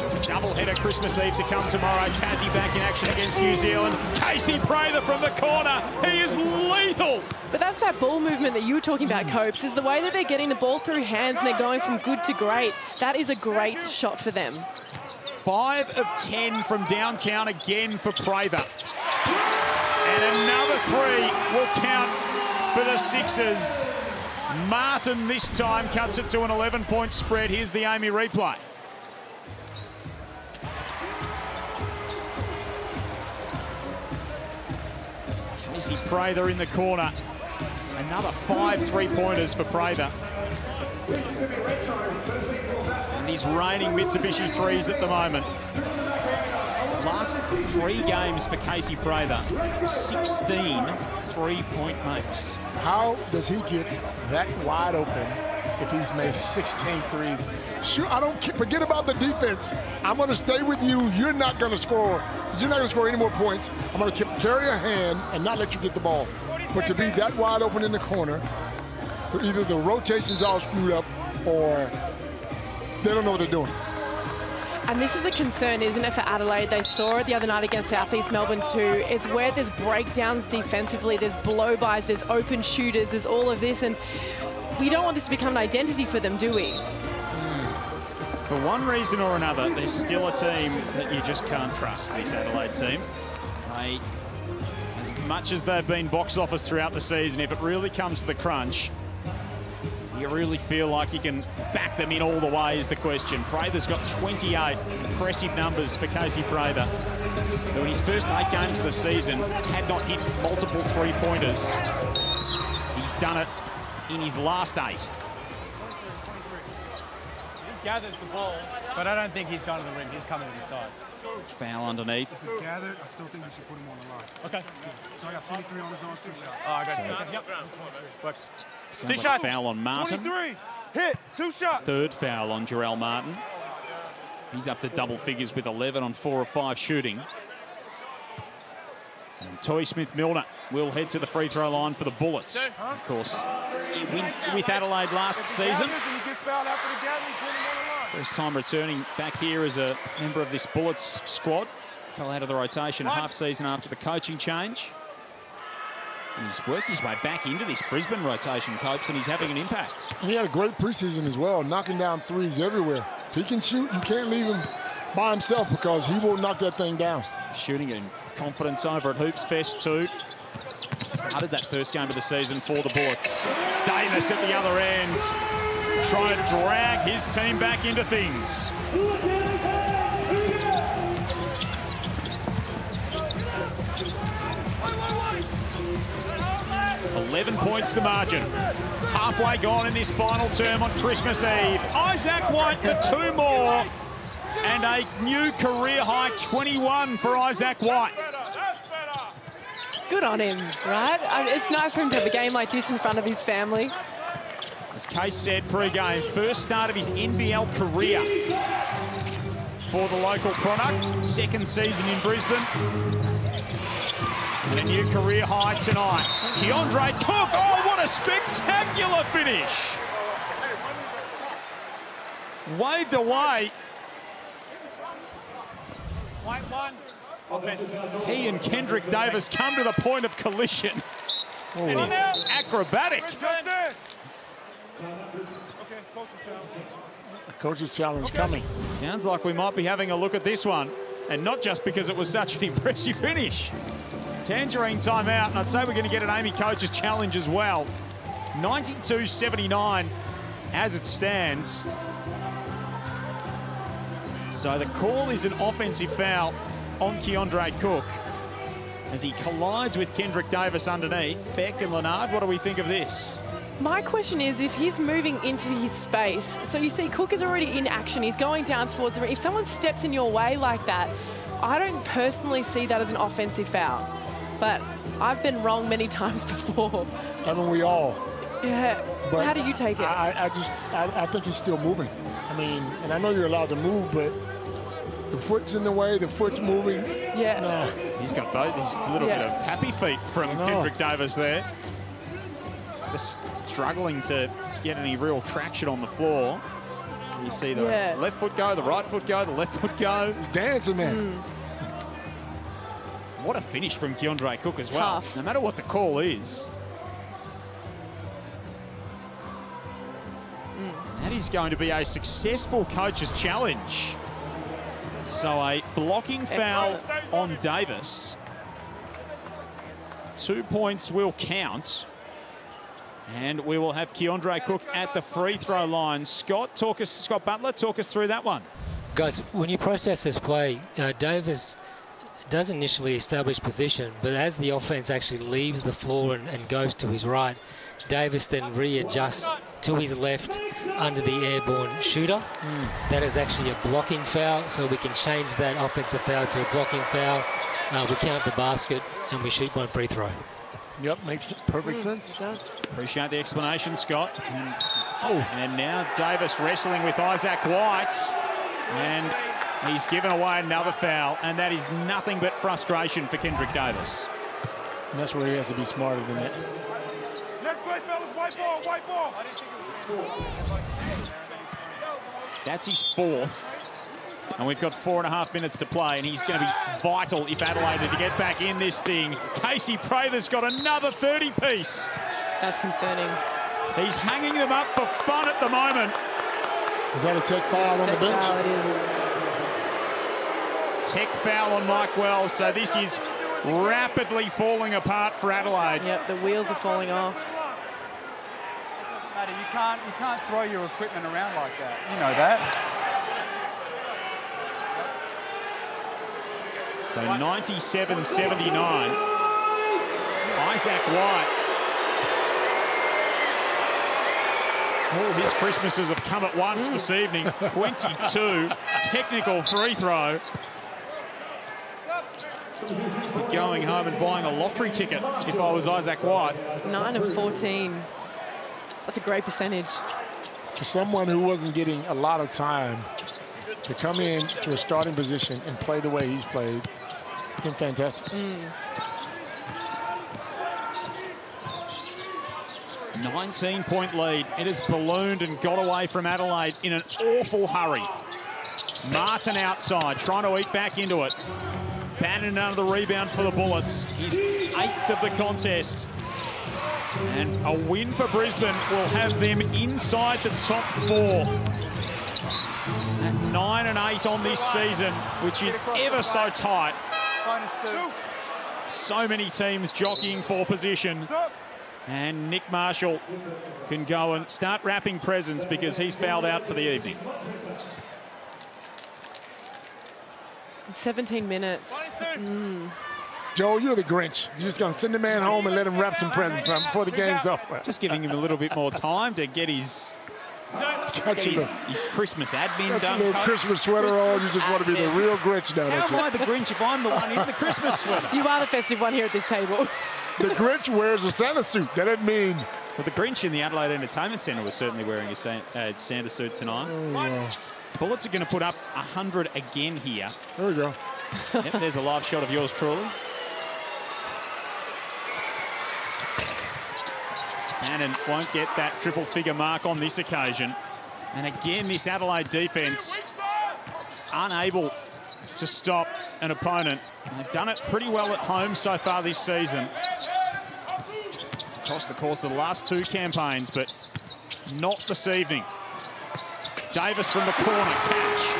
It's a double-header Christmas Eve to come tomorrow. Tassie back in action against New Zealand. Casey Prather from the corner. He is lethal.
But that's that ball movement that you were talking about, Copes, is the way that they're getting the ball through hands and they're going from good to great. That is a great shot for them.
5 of 10 from downtown again for Prather. And another 3 will count for the Sixers. Martin this time cuts it to an 11-point spread. Here's the Amy replay. Casey Prather in the corner. Another 5 3-pointers for Prather. And he's raining Mitsubishi threes at the moment. Last 3 games for Casey Prather, 16 3-point makes.
How does he get that wide open if he's made 16 threes? Sure, I don't forget about the defense. I'm going to stay with you. You're not going to score. You're not going to score any more points. I'm going to carry a hand and not let you get the ball. But to be that wide open in the corner, either the rotation's all screwed up or they don't know what they're doing.
And this is a concern, isn't it, for Adelaide? They saw it the other night against Southeast Melbourne too. It's where there's breakdowns defensively, there's blow-bys, there's open shooters, there's all of this, and we don't want this to become an identity for them, do we?
For one reason or another, there's still a team that you just can't trust, this Adelaide team. They, as much as they've been box office throughout the season, if it really comes to the crunch, do you really feel like you can back them in all the way is the question. Prather's got 28 impressive numbers for Casey Prather, who in his first 8 games of the season had not hit multiple 3-pointers. He's done it in his last 8.
He gathers the ball, but I don't think he's gone to the rim. He's coming to the side.
Foul underneath.
If it's gathered, I still think you should put him on the line.
Okay.
So I got 23 on his own 2 shots.
Oh, I got it. Yep. Works.
Sounds like a foul on Martin.
23. Hit. 2 shots.
3rd foul on Jarrell Martin. He's up to double figures with 11 on 4 of 5 shooting. And Toy Smith-Milner will head to the free throw line for the Bullets. Of course, he win with Adelaide last season. First time returning back here as a member of this Bullets squad. Fell out of the rotation a half season after the coaching change. And he's worked his way back into this Brisbane rotation, Copes, and he's having an impact.
And he had a great preseason as well, knocking down threes everywhere. He can shoot. You can't leave him by himself because he will knock that thing down.
Shooting in confidence over at Hoops Fest too. Started that first game of the season for the Bullets. Davis at the other end, trying to drag his team back into things. 11 points the margin. Halfway gone in this final term on Christmas Eve. Isaac White for 2 more. And a new career high 21 for Isaac White.
Good on him, right? It's nice for him to have a game like this in front of his family.
As Case said pre-game, first start of his NBL career for the local product. 2nd season in Brisbane. And a new career high tonight. Keondre Cook, oh, what a spectacular finish. Waved away.
White one.
He and Kendrick Davis come to the point of collision. And he's acrobatic.
Coach's challenge coming.
Sounds like we might be having a look at this one. And not just because it was such an impressive finish. Tangerine timeout, and I'd say we're going to get an Amy Coach's challenge as well. 92-79 as it stands. So the call is an offensive foul on Keondre Cook as he collides with Kendrick Davis underneath. Beck and Leonard, what do we think of this?
My question is, if he's moving into his space, so you see Cook is already in action, he's going down towards the rim. If someone steps in your way like that, I don't personally see that as an offensive foul. But I've been wrong many times before.
Haven't we all?
Yeah.
But
how do you take it?
I think he's still moving. I mean, and I know you're allowed to move, but the foot's in the way, the foot's moving.
Yeah.
No.
He's got both. He's a little bit of happy feet from Kendrick Davis there. He's just struggling to get any real traction on the floor. So you see the left foot go, the right foot go, the left foot go.
He's dancing, man.
What a finish from Keondre Cook as well. No matter what the call is. That is going to be a successful coach's challenge. So a blocking foul on Davis. 2 points will count. And we will have Keondre Cook at the free throw line. Scott Butler, talk us through that one.
Guys, when you process this play, Davis does initially establish position, but as the offense actually leaves the floor and goes to his right, Davis then readjusts to his left under the airborne shooter. That is actually a blocking foul, so we can change that offensive foul to a blocking foul. We count the basket and we shoot one free throw.
Yep, makes perfect sense.
It does.
Appreciate the explanation, Scott. And now Davis wrestling with Isaac White. And he's given away another foul, and that is nothing but frustration for Kendrick Davis.
And that's where he has to be smarter than that.
Next play, fellas, white ball, white ball.
That's his fourth. And we've got 4.5 minutes to play, and he's going to be vital if Adelaide are to get back in this thing. Casey Prather's got another 30-piece.
That's concerning.
He's hanging them up for fun at the moment.
Is that a tech foul on the bench?
Foul it is.
Tech foul on Mike Wells, so this is rapidly falling apart for Adelaide.
Yep, the wheels are falling off.
Matty, you can't throw your equipment around like that. You know that.
So 97-79. Isaac White. All his Christmases have come at once this evening. 22, technical free throw. Be going home and buying a lottery ticket if I was Isaac White.
9 of 14. That's a great percentage.
For someone who wasn't getting a lot of time to come in to a starting position and play the way he's played, it's been fantastic.
19-point lead. It has ballooned and got away from Adelaide in an awful hurry. Martin outside, trying to eat back into it. Bannon under the rebound for the Bullets. His 8th of the contest. And a win for Brisbane will have them inside the top 4. At 9 and 8 on this season, which is ever so tight. So many teams jockeying for position. And Nick Marshall can go and start wrapping presents because he's fouled out for the evening.
17 minutes.
Joe, you're the Grinch. You're just going to send the man home and let him wrap some presents before the game's over.
Just giving him a little bit more time to get his Christmas admin done.
A little Christmas sweater on. You just want to be the real Grinch now.
How am I the Grinch if I'm the one in the Christmas sweater?
You are the festive one here at this table.
The Grinch wears a Santa suit. That doesn't mean...
Well, the Grinch in the Adelaide Entertainment Centre was certainly wearing a Santa suit tonight.
Oh, wow.
Bullets are going to put up 100 again here.
There we go.
Yep, there's a live shot of yours truly. Bannon won't get that triple figure mark on this occasion. And again, this Adelaide defence unable to stop an opponent. They've done it pretty well at home so far this season. Across the course of the last 2 campaigns, but not this evening. Davis from the corner, catch.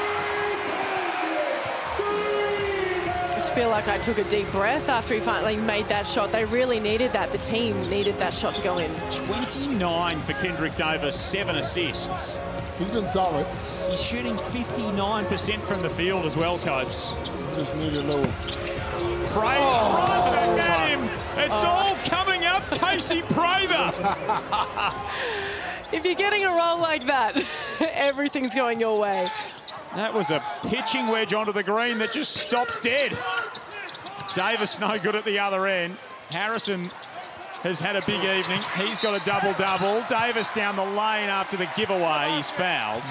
I just feel like I took a deep breath after he finally made that shot. They really needed that. The team needed that shot to go in.
29 for Kendrick Davis, 7 assists.
He's been solid.
He's shooting 59% from the field as well, Copes.
Just need a little...
Prather, right back at him. It's all coming up, Casey Prather.
If you're getting a roll like that, everything's going your way.
That was a pitching wedge onto the green that just stopped dead. Davis no good at the other end. Harrison has had a big evening. He's got a double-double. Davis down the lane after the giveaway. He's fouled.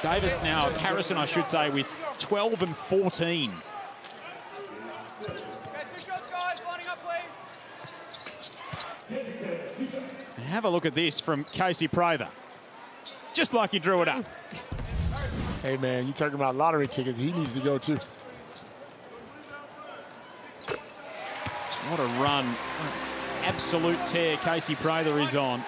Davis now, Harrison, I should say, with 12 and 14. And have a look at this from Casey Prather. Just like he drew it up.
Hey, man, you talking about lottery tickets. He needs to go, too.
What a run. Absolute tear Casey Prather is on.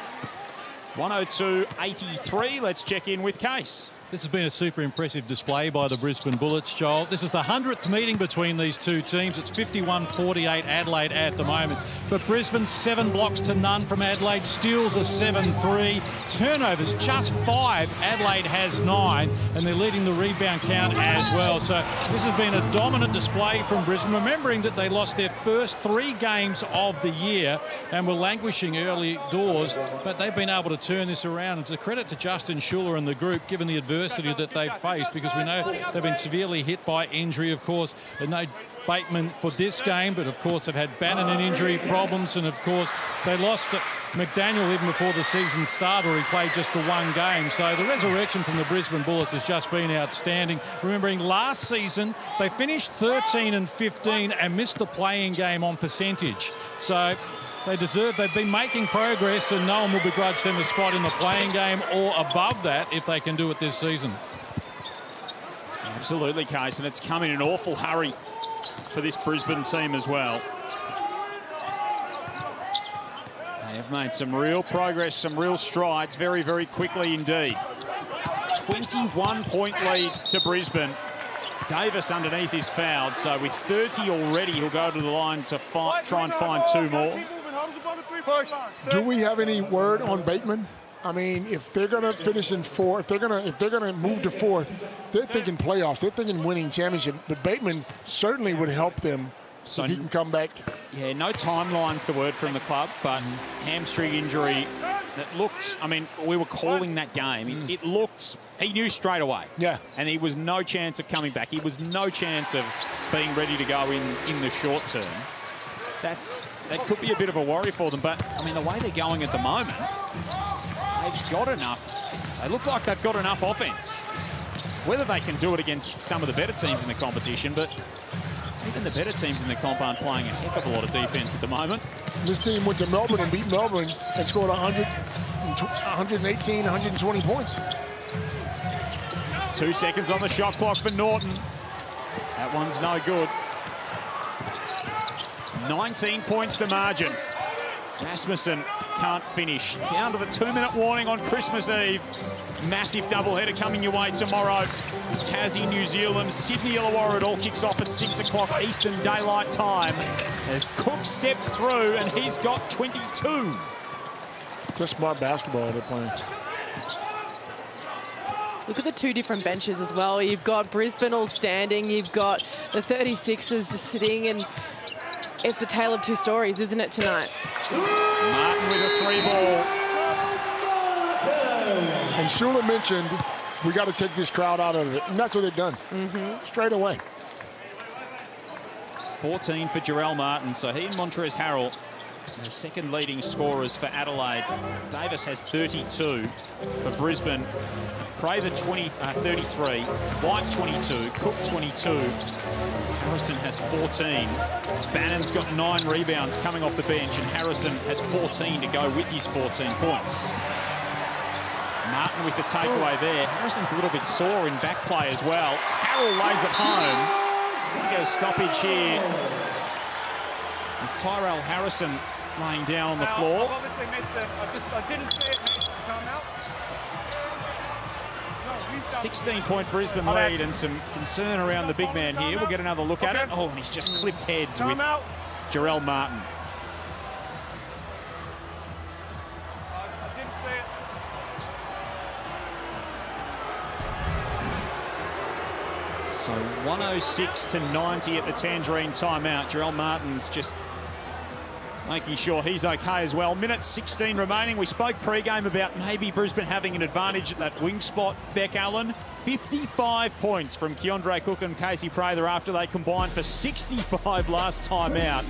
102.83. Let's check in with Case.
This has been a super impressive display by the Brisbane Bullets, Joel. This is the 100th meeting between these two teams. It's 51-48 Adelaide at the moment. But Brisbane, 7 blocks to none from Adelaide. Steals are 7-3. Turnovers, just 5. Adelaide has 9. And they're leading the rebound count as well. So this has been a dominant display from Brisbane. Remembering that they lost their first 3 games of the year and were languishing early doors. But they've been able to turn this around. It's a credit to Justin Schuller and the group, given the adversity that they've faced, because we know they've been severely hit by injury, of course. And no Bateman for this game, but of course they've had Bannon and injury problems, and of course they lost McDaniel even before the season started, or he played just the 1 game. So the resurrection from the Brisbane Bullets has just been outstanding. Remembering last season they finished 13 and 15 and missed the playing game on percentage. So they deserve, they've been making progress, and no one will begrudge them a spot in the playing game or above that if they can do it this season.
Absolutely, Case, and it's come in an awful hurry for this Brisbane team as well. They have made some real progress, some real strides very, very quickly indeed. 21-point lead to Brisbane. Davis underneath is fouled, so with 30 already, he'll go to the line to try and find 2 more.
Do we have any word on Bateman? I mean, if they're going to finish in 4, if they're going to move to 4th, they're thinking playoffs. They're thinking winning championship. But Bateman certainly would help them if he can come back.
Yeah, no timeline's the word from the club, but hamstring injury that looked, I mean, we were calling that game. It looked, he knew straight away.
Yeah.
And he was no chance of coming back. He was no chance of being ready to go in the short term. That could be a bit of a worry for them, but I mean, the way they're going at the moment, they've got enough. They look like they've got enough offense. Whether they can do it against some of the better teams in the competition, but even the better teams in the comp aren't playing a heck of a lot of defense at the moment.
This team went to Melbourne and beat Melbourne and scored 118, 120 points.
2 seconds on the shot clock for Norton. That one's no good. 19 points the margin. Rasmussen can't finish. Down to the 2-minute warning on Christmas Eve. Massive doubleheader coming your way tomorrow. Tassie, New Zealand, Sydney, Illawarra. It all kicks off at 6 o'clock Eastern Daylight Time as Cook steps through and he's got 22.
Just smart basketball they're playing.
Look at the 2 different benches as well. You've got Brisbane all standing. You've got the 36ers just sitting, and it's the tale of 2 stories, isn't it, tonight?
Martin with a 3-ball.
And Schuller mentioned we got to take this crowd out of it, and that's what they've done. Straight away.
14 for Jarrell Martin, so he and Montrezl Harrell, the second leading scorers for Adelaide. Davis has 32 for Brisbane. Prather 33, White 22, Cook 22. Harrison has 14. Bannon's got 9 rebounds coming off the bench, and Harrison has 14 to go with his 14 points. Martin with the takeaway there. Harrison's a little bit sore in back play as well. Harrell lays it home. We get a stoppage here. And Tyrell Harrison laying down on the floor.
I've obviously missed it. I didn't see it. Time out.
16-point Brisbane lead and some concern around the big man here. We'll get another look at it. Oh, and he's just clipped heads with Jarrell Martin. So 106-90 at the Tangerine timeout. Jarrell Martin's just making sure he's okay as well. Minute 16 remaining. We spoke pre-game about maybe Brisbane having an advantage at that wing spot. Beck Allen, 55 points from Keandre Cook and Casey Prather after they combined for 65 last time out.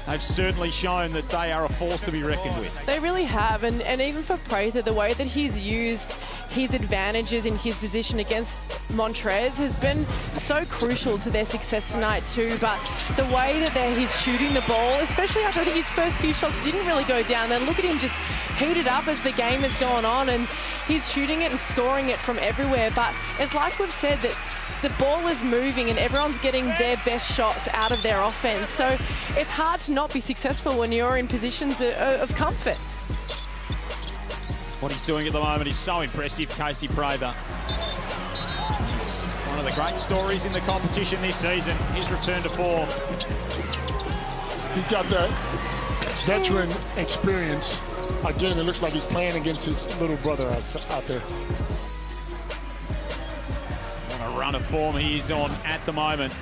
they've certainly shown that they are a force to be reckoned with.
They really have, and even for Prather, the way that he's used his advantages in his position against Montrez has been so crucial to their success tonight too. But the way that he's shooting the ball, especially after his first few shots didn't really go down, then look at him just heated up as the game has gone on, and he's shooting it and scoring it from everywhere. But it's like we've said, that the ball is moving and everyone's getting their best shots out of their offense. So it's hard to not be successful when you're in positions of comfort.
What he's doing at the moment is so impressive, Casey Prather. It's one of the great stories in the competition this season, his return to form.
He's got that veteran experience. Again, it looks like he's playing against his little brother out there.
What a run of form he is on at the moment.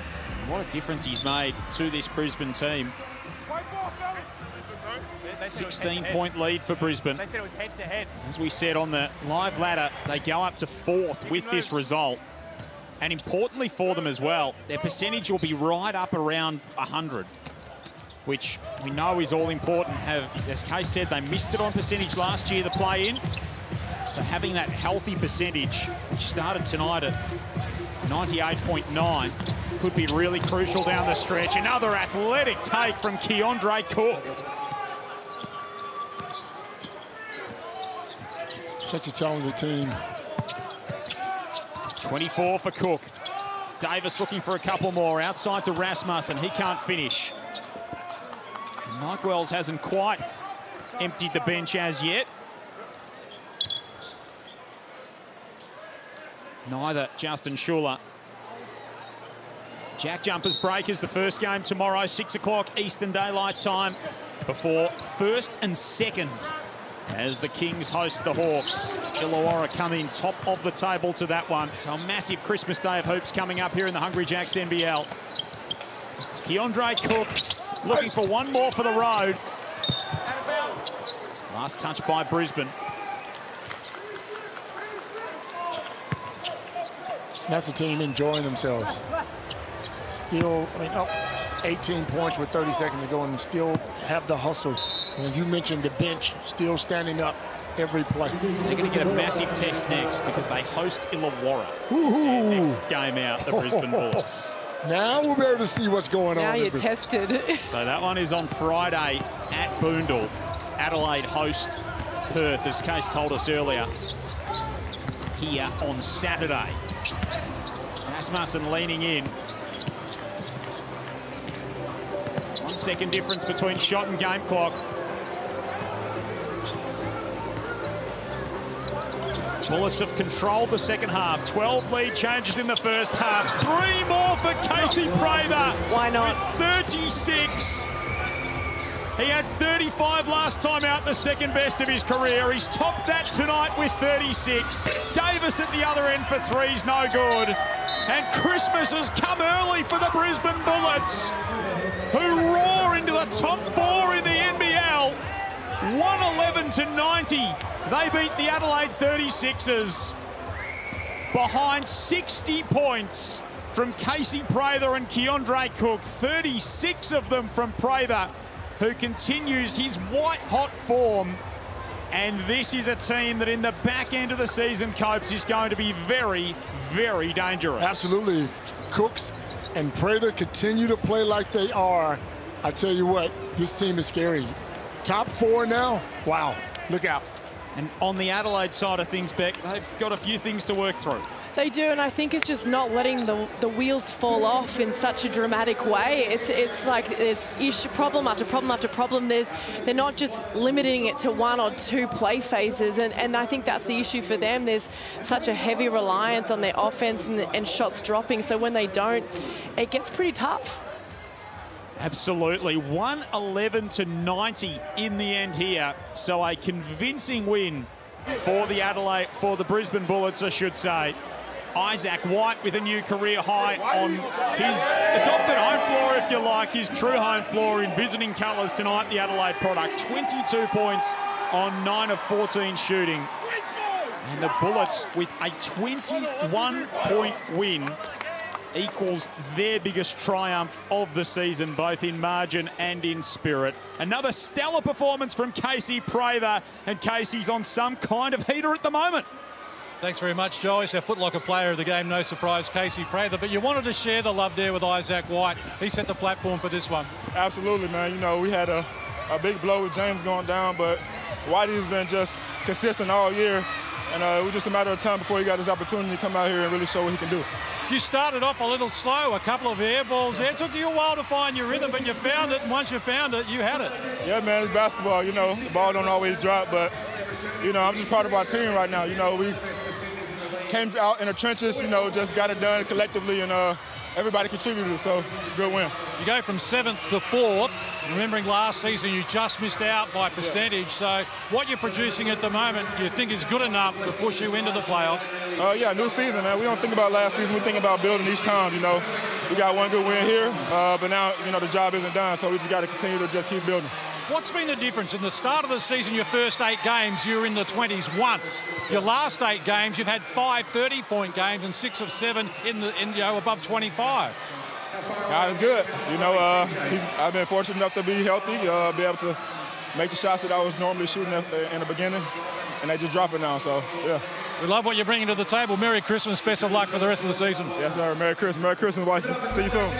And what a difference he's made to this Brisbane team. 16-point lead for Brisbane.
They said it was head-to-head.
As we said on the live ladder, they go up to 4th with this result. And importantly for them as well, their percentage will be right up around 100, which we know is all important. As Kay said, they missed it on percentage last year, the play-in. So having that healthy percentage, which started tonight at 98.9, could be really crucial down the stretch. Another athletic take from Keandre Cook.
Such a talented team.
24 for Cook. Davis looking for a couple more. Outside to Rasmussen. He can't finish. Mike Wells hasn't quite emptied the bench as yet. Neither Justin Schuller. Jack Jumpers break is the first game tomorrow, 6 o'clock Eastern Daylight Time, before 1st and 2nd as the Kings host the Hawks. Illawarra come in top of the table to that one. So a massive Christmas day of hoops coming up here in the Hungry Jacks NBL. Keandre Cook looking for one more for the road. Last touch by Brisbane.
That's a team enjoying themselves. Still, 18 points with 30 seconds to go and still have the hustle. And you mentioned the bench still standing up every play.
They're going to get a massive test next because they host Illawarra. Next game out, the Brisbane Bullets.
Now we'll be able to see what's going on.
Now you're tested.
So that one is on Friday at Boondall. Adelaide host Perth, as Case told us earlier, here on Saturday. Rasmussen leaning in. 1 second difference between shot and game clock. Bullets have controlled the second half. 12 lead changes in the first half. 3 more for Casey Prather.
Why not?
With 36. He had 35 last time out, the second best of his career. He's topped that tonight with 36. Davis at the other end for threes, no good. And Christmas has come early for the Brisbane Bullets, who roar into the top 4 in the NBL. 111-90. They beat the Adelaide 36ers behind 60 points from Casey Prather and Keandre Cook. 36 of them from Prather, who continues his white-hot form. And this is a team that in the back end of the season, Copes, is going to be very, very dangerous.
Absolutely. Cooks and Prather continue to play like they are. I tell you what, this team is scary. Top 4 now? Wow, look out.
And on the Adelaide side of things, Beck, they've got a few things to work through.
They do, and I think it's just not letting the wheels fall off in such a dramatic way. It's like there's problem after problem after problem. They're not just limiting it to 1 or 2 play phases, and I think that's the issue for them. There's such a heavy reliance on their offense and shots dropping, so when they don't, it gets pretty tough.
Absolutely. 111-90 in the end here. So a convincing win for the Brisbane Bullets, I should say. Isaac White with a new career high on his adopted home floor, if you like, his true home floor in visiting colours tonight, the Adelaide product. 22 points on 9 of 14 shooting. And the Bullets with a 21-point win equals their biggest triumph of the season, both in margin and in spirit. Another stellar performance from Casey Prather, and Casey's on some kind of heater at the moment.
Thanks very much, Joe. He's our Footlocker player of the game, no surprise, Casey Prather. But you wanted to share the love there with Isaac White. He set the platform for this one.
Absolutely, man. You know, we had a big blow with James going down, but Whitey's been just consistent all year. And it was just a matter of time before he got his opportunity to come out here and really show what he can do.
You started off a little slow, a couple of air balls there. It took you a while to find your rhythm, but you found it, and once you found it, you had it.
Yeah, man, it's basketball. You know, the ball don't always drop, but, you know, I'm just proud of our team right now. You know, we came out in the trenches, you know, just got it done collectively, and everybody contributed, so good win.
You go from 7th to 4th. Remembering last season, you just missed out by percentage. So what you're producing at the moment, you think is good enough to push you into the playoffs?
Yeah, new season, man. We don't think about last season. We think about building each time, you know. We got one good win here, but now, you know, the job isn't done, so we just got to continue to just keep building.
What's been the difference? In the start of the season, your first 8 games, you were in the 20s once. Your last 8 games, you've had 5 30-point games and 6 of 7 in you know, above 25.
It's good. You know, I've been fortunate enough to be healthy, be able to make the shots that I was normally shooting in the beginning, and they just drop it now, so, yeah.
We love what you're bringing to the table. Merry Christmas. Best of luck for the rest of the season.
Yes, sir. Merry Christmas. Merry Christmas, wife. See you soon.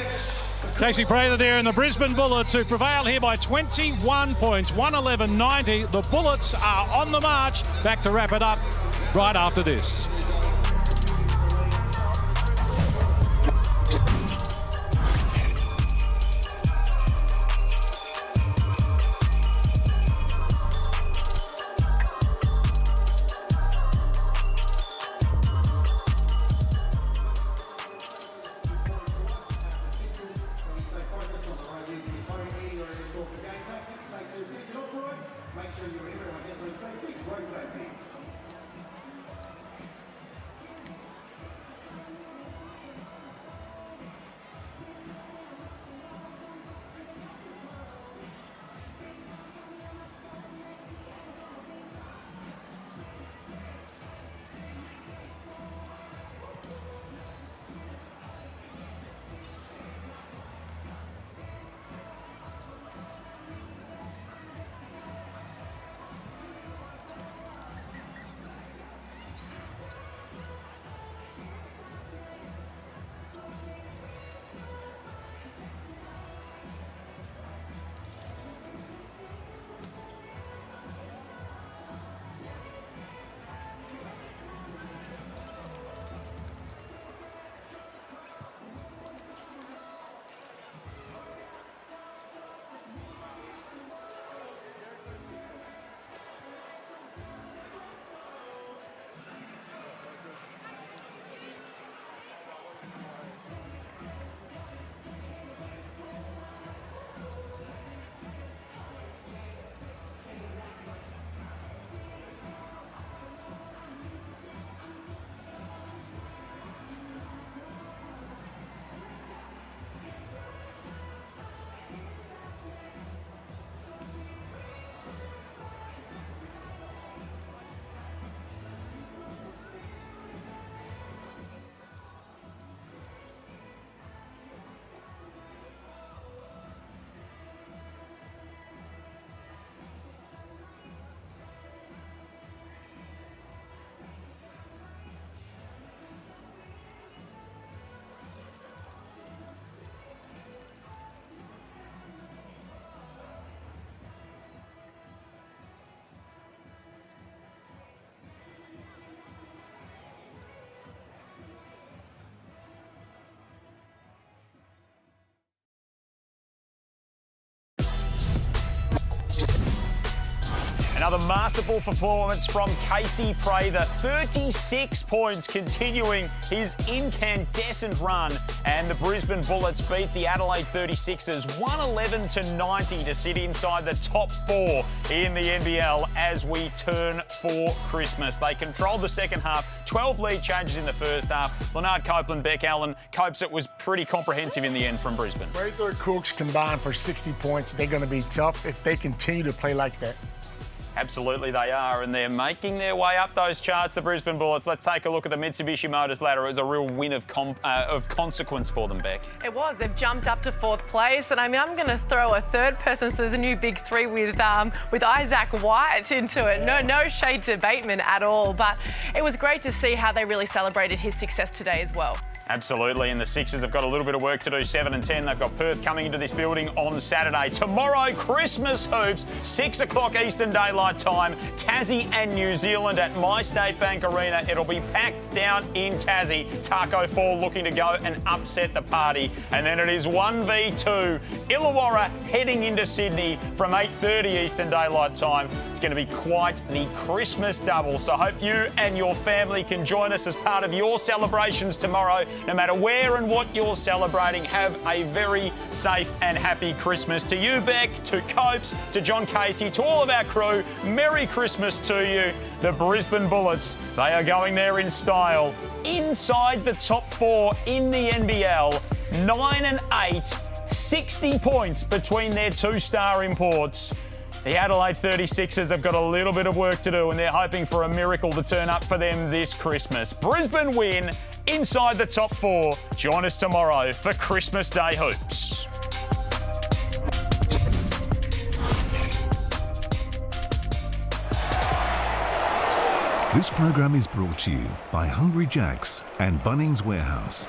Casey Prather there in the Brisbane Bullets, who prevail here by 21 points, 111-90. The Bullets are on the march. Back to wrap it up right after this.
Another masterful performance from Casey Prather. 36 points, continuing his incandescent run. And the Brisbane Bullets beat the Adelaide 36ers 111-90 to sit inside the top 4 in the NBL as we turn for Christmas. They controlled the second half, 12 lead changes in the first half. Leonard Copeland, Beck Allen, Copes, it was pretty comprehensive in the end from Brisbane.
Prather, Cooks combined for 60 points. They're going to be tough if they continue to play like that.
Absolutely they are, and they're making their way up those charts, the Brisbane Bullets. Let's take a look at the Mitsubishi Motors ladder. It was a real win of consequence for them, Beck.
It was. They've jumped up to 4th place, and I mean, I'm going to throw a third person, so there's a new big 3 with Isaac White into it. No shade to Bateman at all, but it was great to see how they really celebrated his success today as well.
Absolutely, and the Sixers have got a little bit of work to do, 7 and 10. They've got Perth coming into this building on Saturday. Tomorrow, Christmas hoops, 6 o'clock Eastern Daylight Time, Tassie and New Zealand at My State Bank Arena. It'll be packed down in Tassie. Taco Fall looking to go and upset the party. And then it is 1v2, Illawarra heading into Sydney from 8:30 Eastern Daylight Time. It's going to be quite the Christmas double, so hope you and your family can join us as part of your celebrations tomorrow. No matter where and what you're celebrating, have a very safe and happy Christmas. To you, Beck, to Copes, to John Casey, to all of our crew, Merry Christmas to you. The Brisbane Bullets, they are going there in style. Inside the top 4 in the NBL, 9 and 8, 60 points between their 2-star imports. The Adelaide 36ers have got a little bit of work to do, and they're hoping for a miracle to turn up for them this Christmas. Brisbane win inside the top 4. Join us tomorrow for Christmas Day Hoops.
This program is brought to you by Hungry Jack's and Bunnings Warehouse.